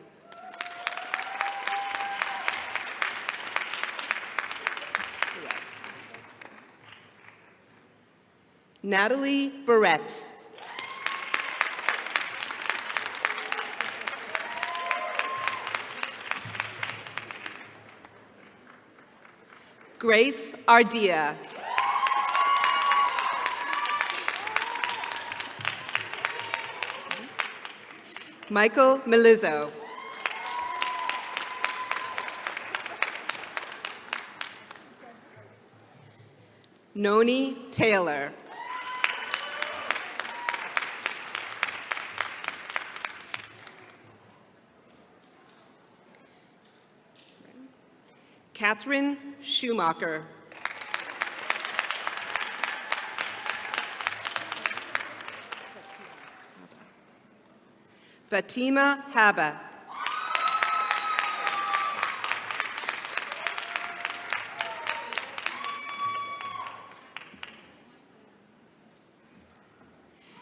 Natalie Barrett. Grace Ardea. Michael Melizzo. Noni Taylor. Catherine Schumacher. Fatima Haba.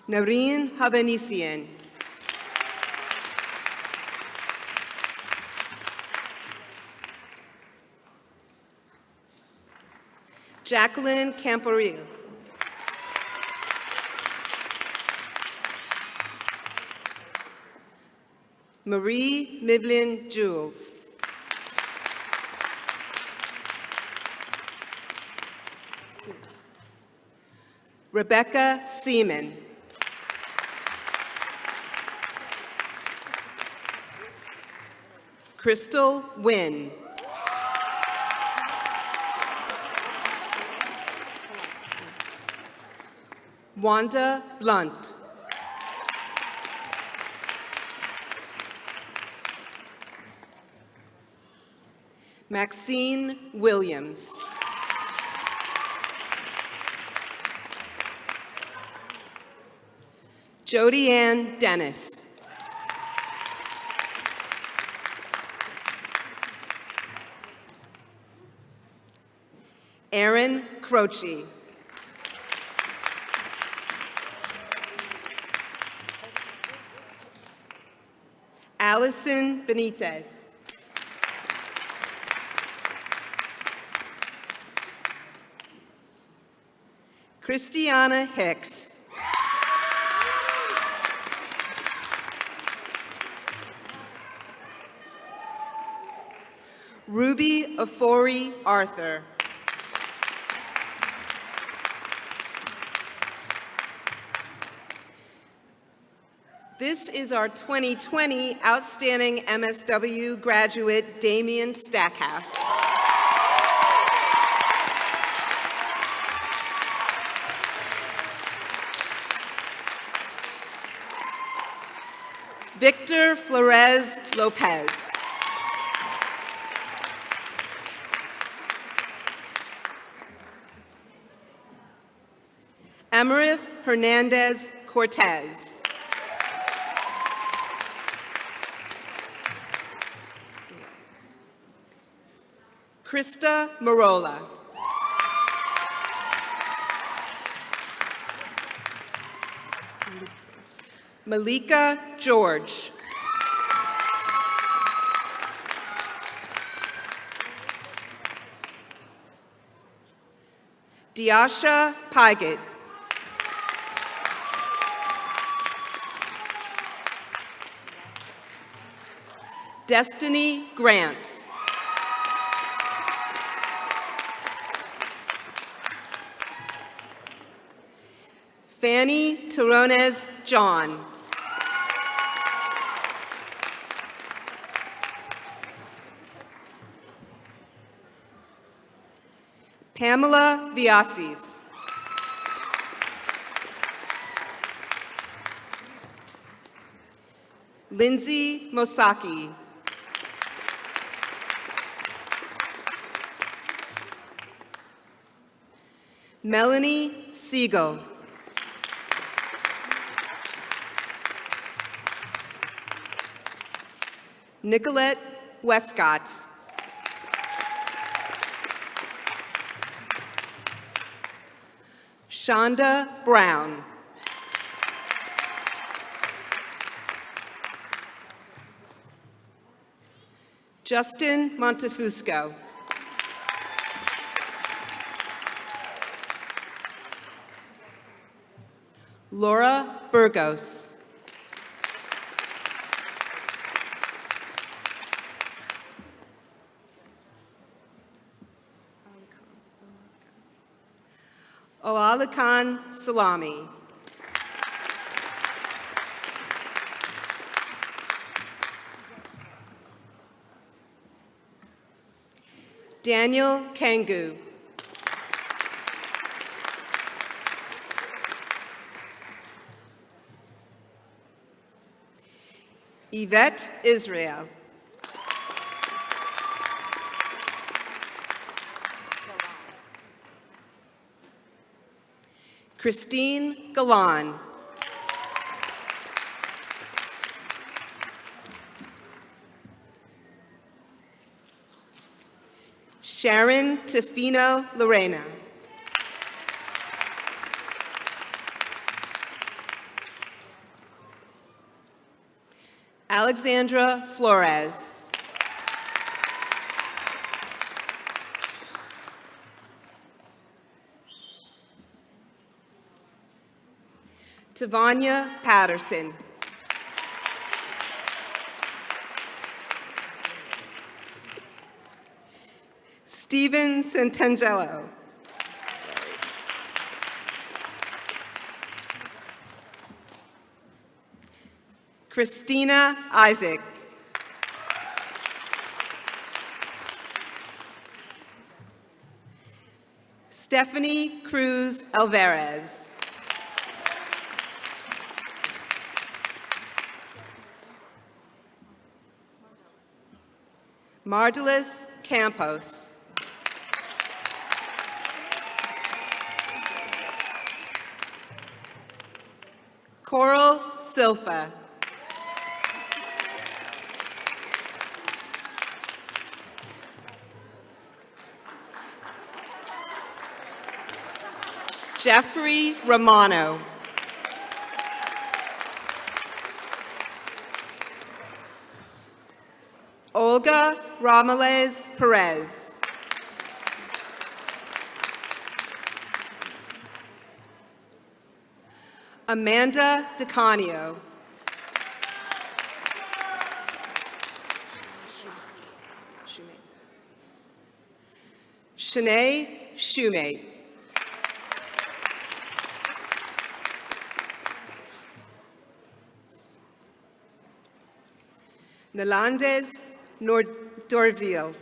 Nareen Habanisian. Jacqueline Camporil. Marie Miblin Jules. Rebecca Seaman. Crystal Wynn. Wanda Blunt. Maxine Williams. Jody Ann Dennis. Aaron Croce. Allison Benitez. Christiana Hicks. Ruby Afori Arthur. This is our 2020 Outstanding MSW graduate, Damian Stackhouse. Victor Flores Lopez. Emerith Hernandez Cortez. Krista Marola. Malika George. Diasha Pygott. Destiny Grant. Fanny Tirones John. Pamela Viasis. Lindsay Mosaki. Melanie Siegel. Nicolette Westcott. Shonda Brown. Justin Montefusco. Laura Burgos. Oalakan Salami. Daniel Kangu. Yvette Israel. Christine Galan. Sharon Tefino Lorena. Alexandra Flores. Tavanya Patterson. Stephen Santangelo. Christina Isaac. Stephanie Cruz Alvarez. Mardelis Campos. Coral Silfa. Jeffrey Romano. Olga Ramales Perez. Amanda DeCanio. Shanae Shoemate. Nelandes Dorville.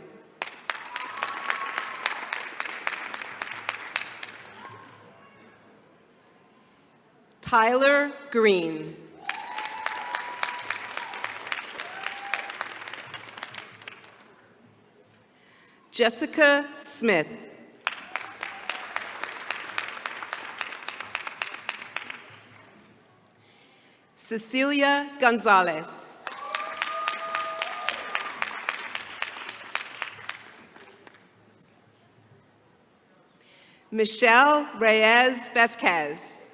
Tyler Green. Jessica Smith. Cecilia Gonzalez. Michelle Reyes Vasquez.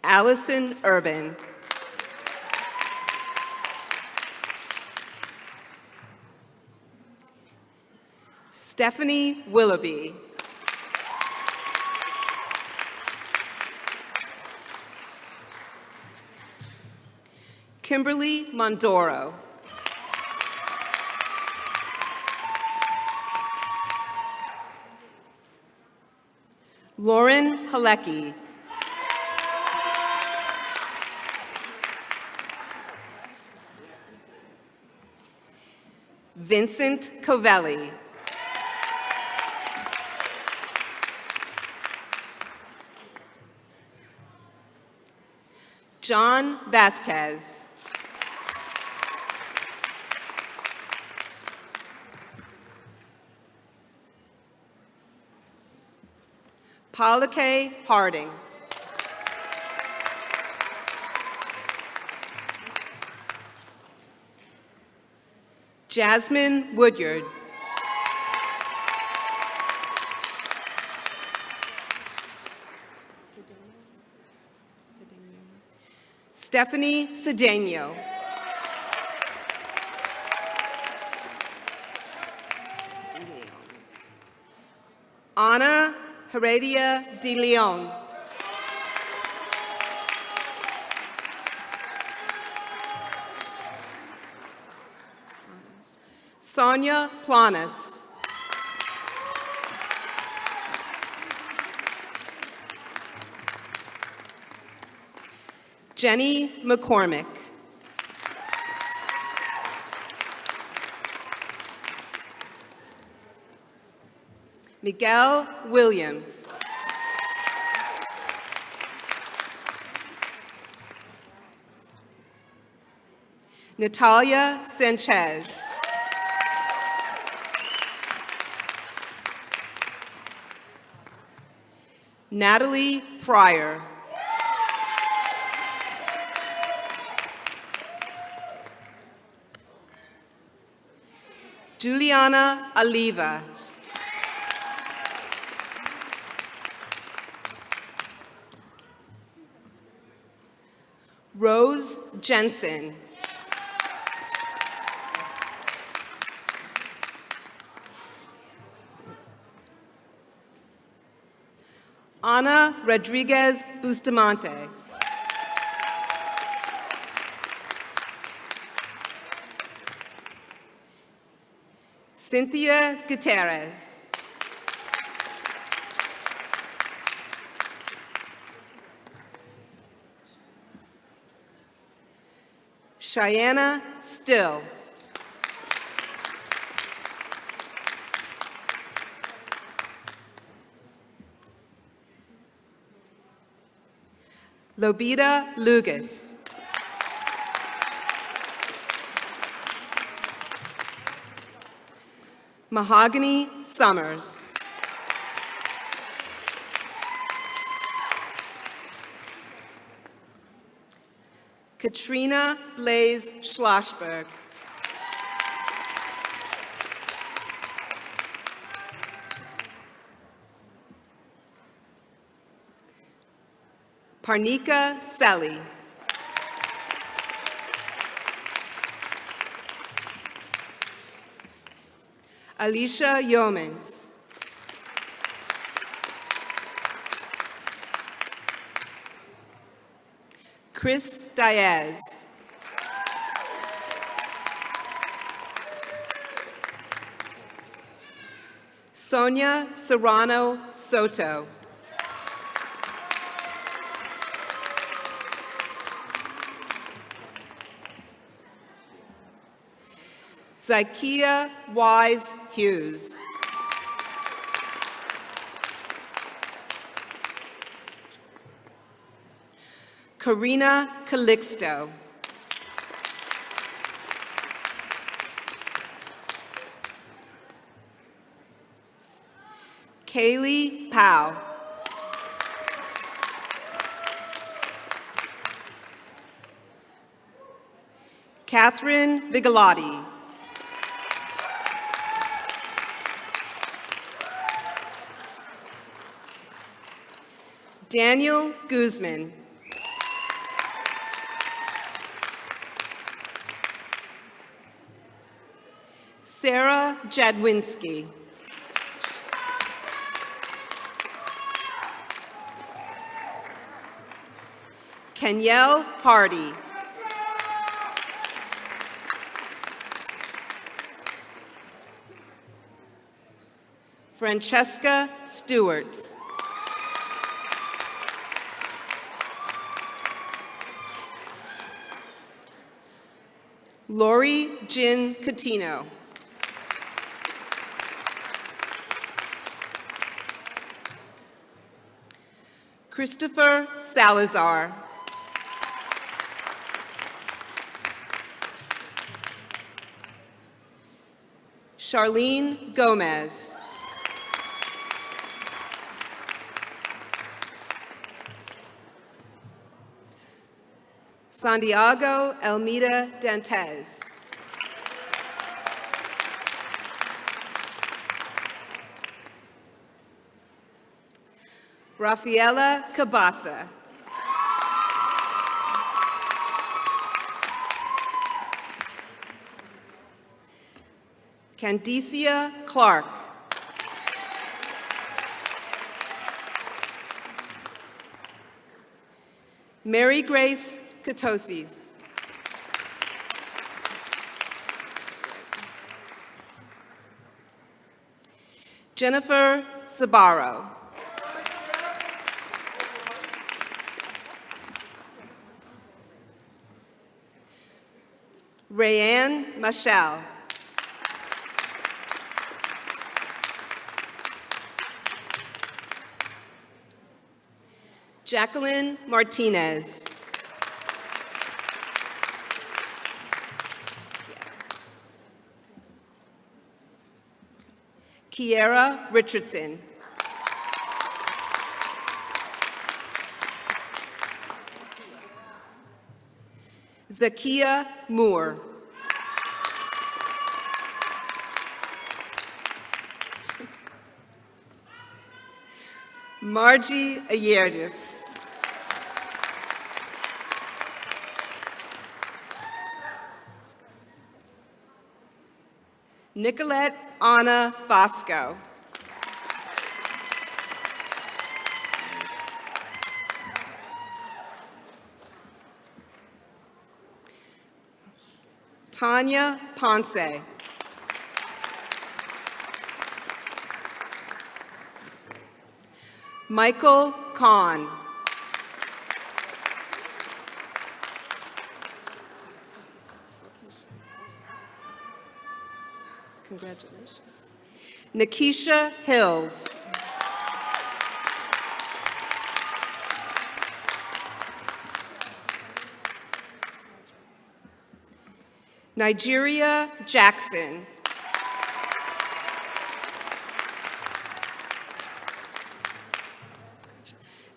Allison Urban. Stephanie Willoughby. Kimberly Mondoro. Lauren Halecki. Vincent Covelli. John Vasquez. Palake Harding. Jasmine Woodyard. Stephanie Cedeno. Ana Heredia de Leon. Sonia Planas. Jenny McCormick. Miguel Williams. Natalia Sanchez. Natalie Pryor. Juliana Oliva. Rose Jensen. Ana Rodriguez Bustamante. Cynthia Gutierrez. Cheyenne Still. Lobita Lugas. Mahogany Summers. Katrina Blaze Schlossberg. Parnika Selly. Alicia Yeomans. Chris Diaz. Sonia Serrano Soto. Zykia Wise Hughes. Karina Calixto. Kaylee Powell. Catherine Vigalotti. Daniel Guzman. Sarah Jadwinski. Kenyelle Hardy. Francesca Stewart. Lori Jin Catino. Christopher Salazar. Charlene Gomez. Santiago Elmida Dantes. Rafaela Cabasa. Candicia Clark. Mary Grace Katosis. Jennifer Sabaro. Rayanne Machel. Jacqueline Martinez. Kiera Richardson. Zakia Moore. Margie Ayerdis. Nicolette Anna Bosco. Tanya Ponce. Michael Kahn. Congratulations. Nikisha Hills. Nigeria Jackson.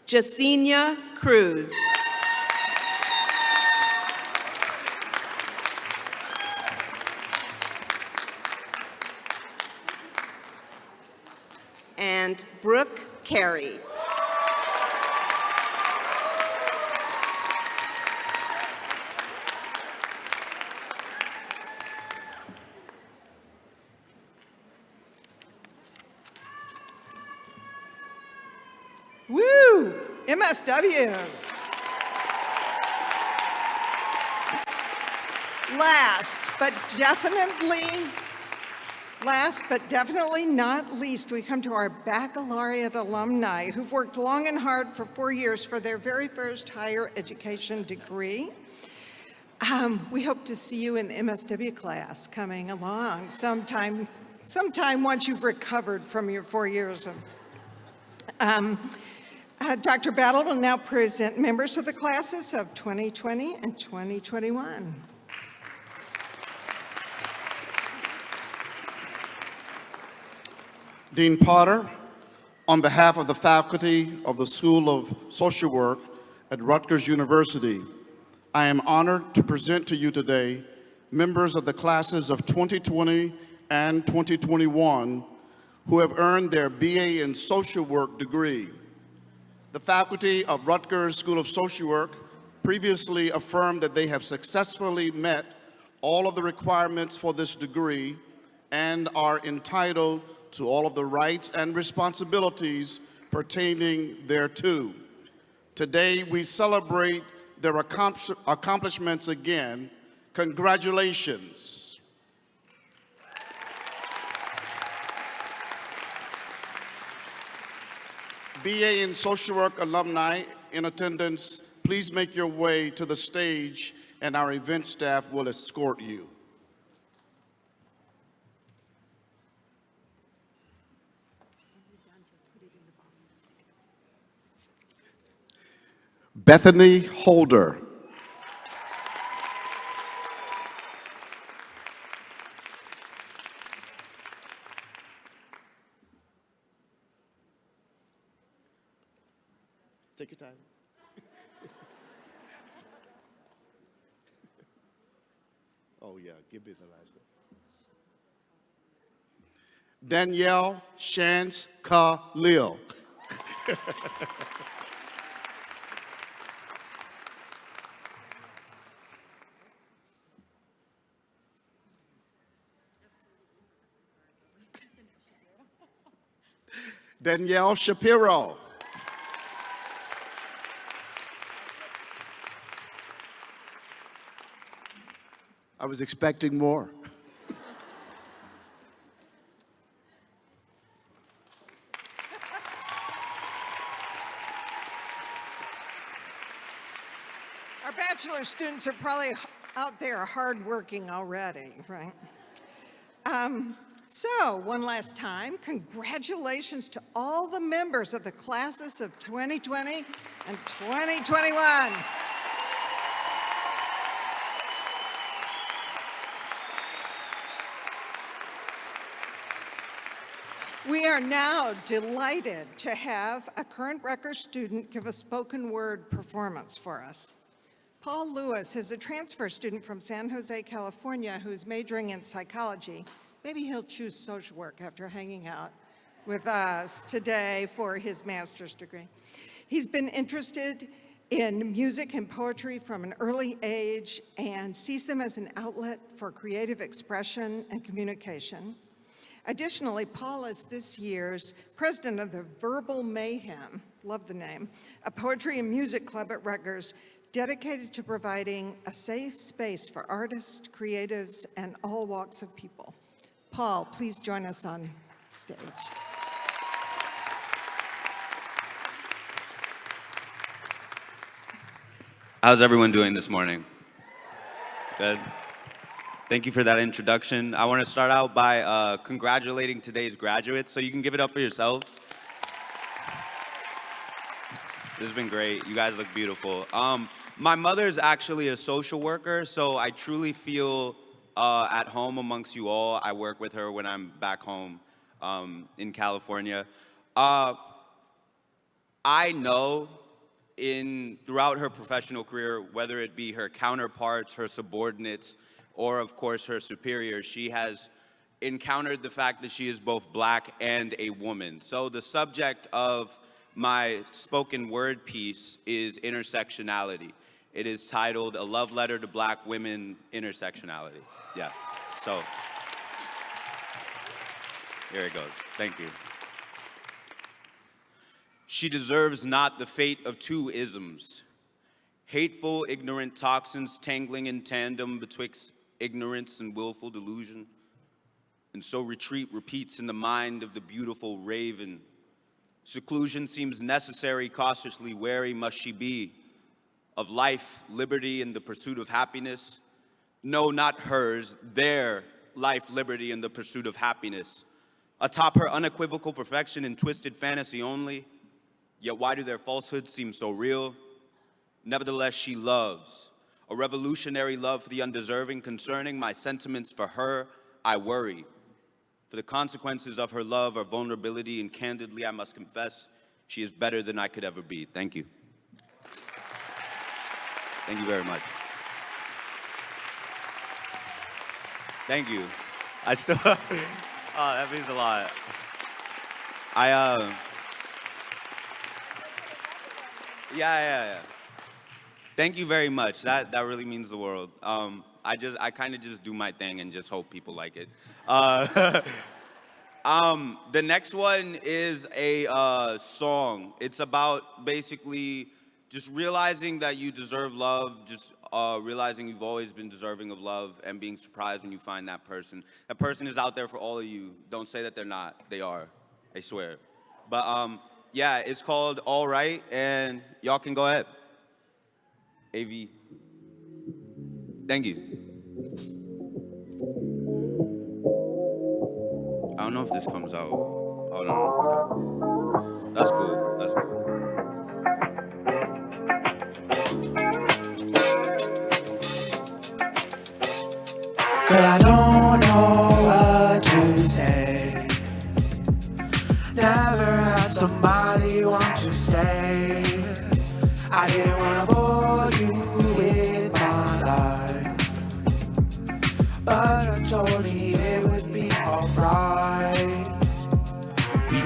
Jasenia Cruz. And Brooke Carey. Woo! MSWs. Last but definitely not least, we come to our Baccalaureate alumni who've worked long and hard for 4 years for their very first higher education degree. We hope to see you in the MSW class coming along sometime once you've recovered from your 4 years of Dr. Battle will now present members of the classes of 2020 and 2021. Dean Potter, on behalf of the faculty of the School of Social Work at Rutgers University, I am honored to present to you today members of the classes of 2020 and 2021 who have earned their BA in Social Work degree. The faculty of Rutgers School of Social Work previously affirmed that they have successfully met all of the requirements for this degree and are entitled to all of the rights and responsibilities pertaining thereto. Today, we celebrate their accomplishments again. Congratulations. BA in Social Work alumni in attendance, please make your way to the stage and our event staff will escort you. Bethany Holder. Take your time. Oh yeah, give me the last one. Danielle Shance Khalil. Danielle Shapiro. I was expecting more. Our bachelor students are probably out there hardworking already, right? So, one last time, congratulations to all the members of the classes of 2020 and 2021. We are now delighted to have a current Rutgers student give a spoken word performance for us. Paul Lewis is a transfer student from San Jose, California, who's majoring in psychology. Maybe he'll choose social work after hanging out with us today for his master's degree. He's been interested in music and poetry from an early age and sees them as an outlet for creative expression and communication. Additionally, Paul is this year's president of the Verbal Mayhem, love the name, a poetry and music club at Rutgers dedicated to providing a safe space for artists, creatives, and all walks of people. Paul, please join us on stage. How's everyone doing this morning? Good. Thank you for that introduction. I want to start out by congratulating today's graduates, so you can give it up for yourselves. This has been great. You guys look beautiful. My mother's actually a social worker, so I truly feel at home amongst you all. I work with her when I'm back home in California. I know throughout her professional career, whether it be her counterparts, her subordinates, or of course her superiors, she has encountered the fact that she is both Black and a woman. So the subject of my spoken word piece is intersectionality. It is titled A Love Letter to Black Women, Intersectionality. Yeah, so here it goes. Thank you. She deserves not the fate of two isms, hateful, ignorant toxins tangling in tandem betwixt ignorance and willful delusion. And so retreat repeats in the mind of the beautiful raven. Seclusion seems necessary, cautiously wary must she be of life, liberty, and the pursuit of happiness. No, not hers, their life, liberty, and the pursuit of happiness. Atop her unequivocal perfection and twisted fantasy only, yet why do their falsehoods seem so real? Nevertheless, she loves, a revolutionary love for the undeserving. Concerning my sentiments for her, I worry. For the consequences of her love are vulnerability, and candidly, I must confess, she is better than I could ever be. Thank you. Thank you very much. Thank you. I still, oh, that means a lot. Yeah. Thank you very much. That really means the world. I kind of just do my thing and just hope people like it. The next one is a song. It's about basically just realizing that you deserve love, just realizing you've always been deserving of love, and being surprised when you find that person. That person is out there for all of you. Don't say that they're not. They are. I swear. But yeah, it's called All Right, and y'all can go ahead. AV. Thank you. I don't know if this comes out. Oh, no. Okay. That's cool. That's cool. Girl, I don't know what to say. Never had somebody want to stay. I didn't wanna bore you with my life, but I told me it would be alright. We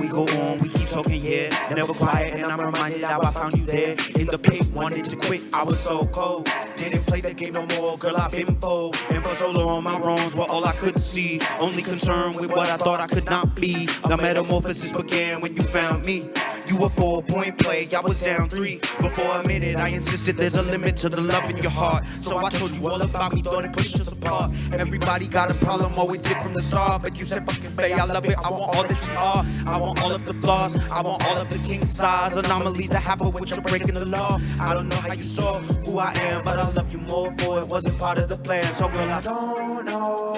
go on, we keep talking, yeah, never quiet, and I'm reminded how I found you there in the pit, wanted to quit, I was so cold, didn't play the game no more, girl, I've been full, and for so long my wrongs were all I could see, only concerned with what I thought I could not be, the metamorphosis began when you found me. You a 4-point play, I was down 3. Before a minute, I insisted there's a limit to the love in your heart. So I told you all about me, thought it pushed us apart. Everybody got a problem, always did from the start. But you said, fucking bae, I love it, I want all that you are. I want all of the flaws, I want all of the king size anomalies that happen when you're breaking the law. I don't know how you saw who I am, but I love you more for it wasn't part of the plan. So girl, I don't know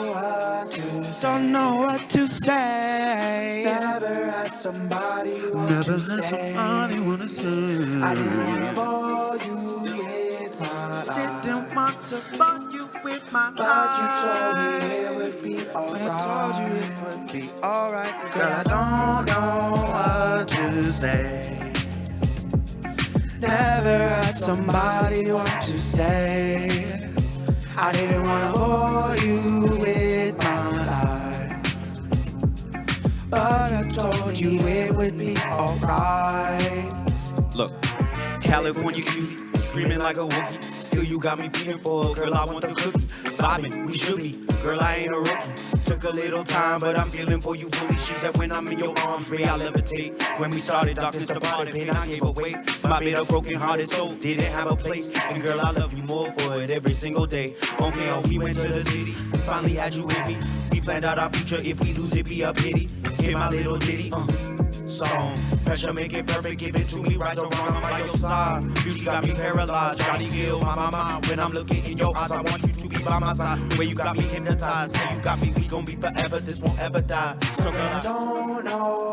what to say. Never had somebody want to stay. I didn't want to bore you with my life. Didn't want to bore you with my life. But you told me it would be alright. But I told you it would be alright. Girl, I don't know what to say. Never had somebody want to stay. I didn't want to bore you with my life, but I told you it would be alright. Look, California cutie, screaming like a Wookiee. Still you got me feeling for a girl, I want the cookie. Vibing, we should be, girl, I ain't a rookie. Took a little time, but I'm feeling for you, bully. She said when I'm in your arms, Ray, I levitate. When we started, darkness departed, pain I gave away. My bitter, broken-hearted soul didn't have a place. And girl, I love you more for it every single day. Okay, we went to the city, finally had you with me. We planned out our future, if we lose it, be a pity. Hear my little ditty, song. Pressure make it perfect, give it to me right or wrong, I'm by your side. Beauty got me paralyzed, Johnny Gill, my mind. When I'm looking in your eyes, I want you to be by my side. Where you got me hypnotized, say you got me, we gon' be forever, this won't ever die. So girl, I don't know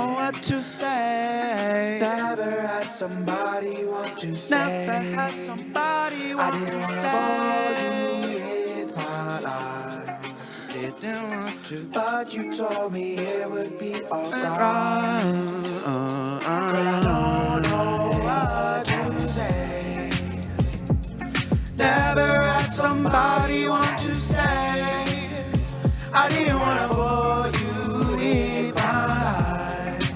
what to say. Never had somebody want to stay. Never had somebody want to stay. I didn't wanna bore you with my life. Didn't want to, but you told me it would be alright. Girl, I don't know what to say. Never had somebody want to stay. I didn't wanna bore you with my life,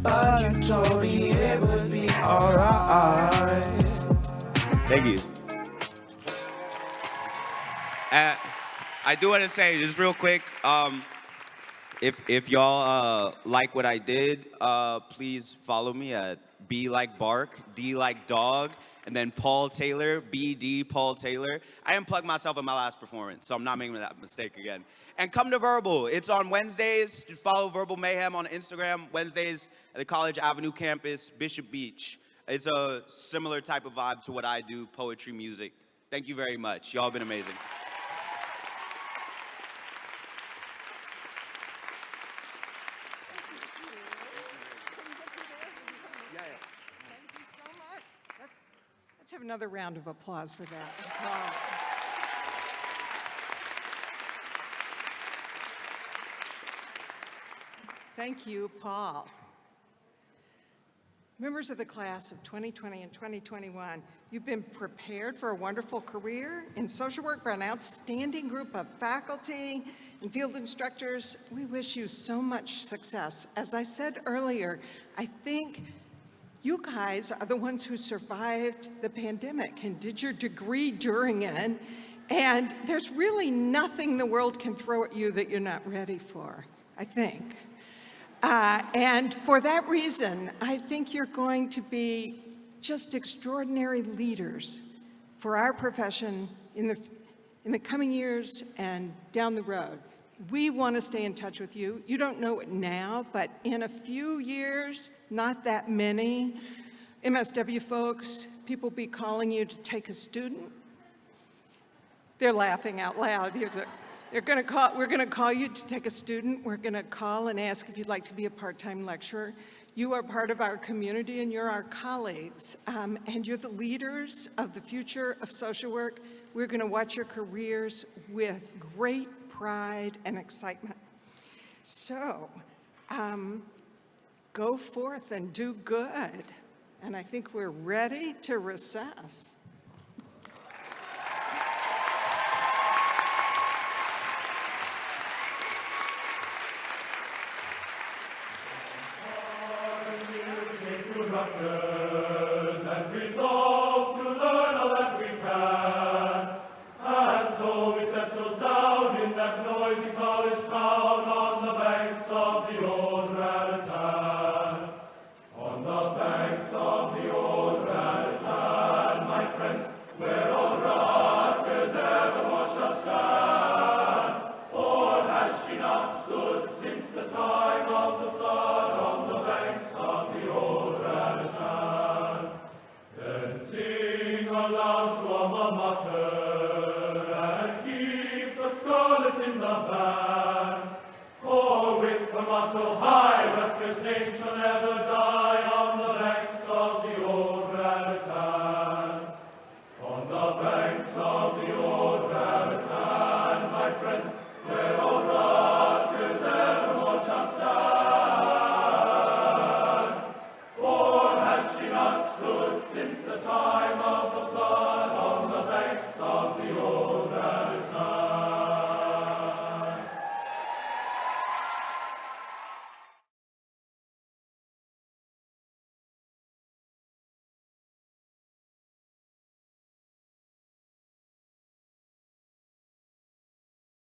but you told me it would be alright. Thank you. I do want to say, just real quick, if y'all like what I did, please follow me at B like Bark, D like Dog, and then Paul Taylor, BD Paul Taylor. I unplugged myself in my last performance, so I'm not making that mistake again. And come to Verbal. It's on Wednesdays. Just follow Verbal Mayhem on Instagram. Wednesdays at the College Avenue campus, Bishop Beach. It's a similar type of vibe to what I do, poetry, music. Thank you very much. Y'all have been amazing. Let's have another round of applause for that. Thank you, Paul. Members of the class of 2020 and 2021, you've been prepared for a wonderful career in social work by an outstanding group of faculty and field instructors. We wish you so much success. As I said earlier, I think you guys are the ones who survived the pandemic and did your degree during it, and there's really nothing the world can throw at you that you're not ready for, I think. And for that reason, I think you're going to be just extraordinary leaders for our profession in the coming years and down the road. We want to stay in touch with you. You don't know it now, but in a few years, not that many, MSW folks, people will be calling you to take a student. They're laughing out loud. We're going to call you to take a student. We're going to call and ask if you'd like to be a part-time lecturer. You are part of our community and you're our colleagues, and you're the leaders of the future of social work. We're going to watch your careers with great pride and excitement. So, go forth and do good. And I think we're ready to recess. Rutgers, and we love to learn all that we can. And so we settle down in that noisy college town on the banks of the old Raritan. so high, Rutgers' name shall never die.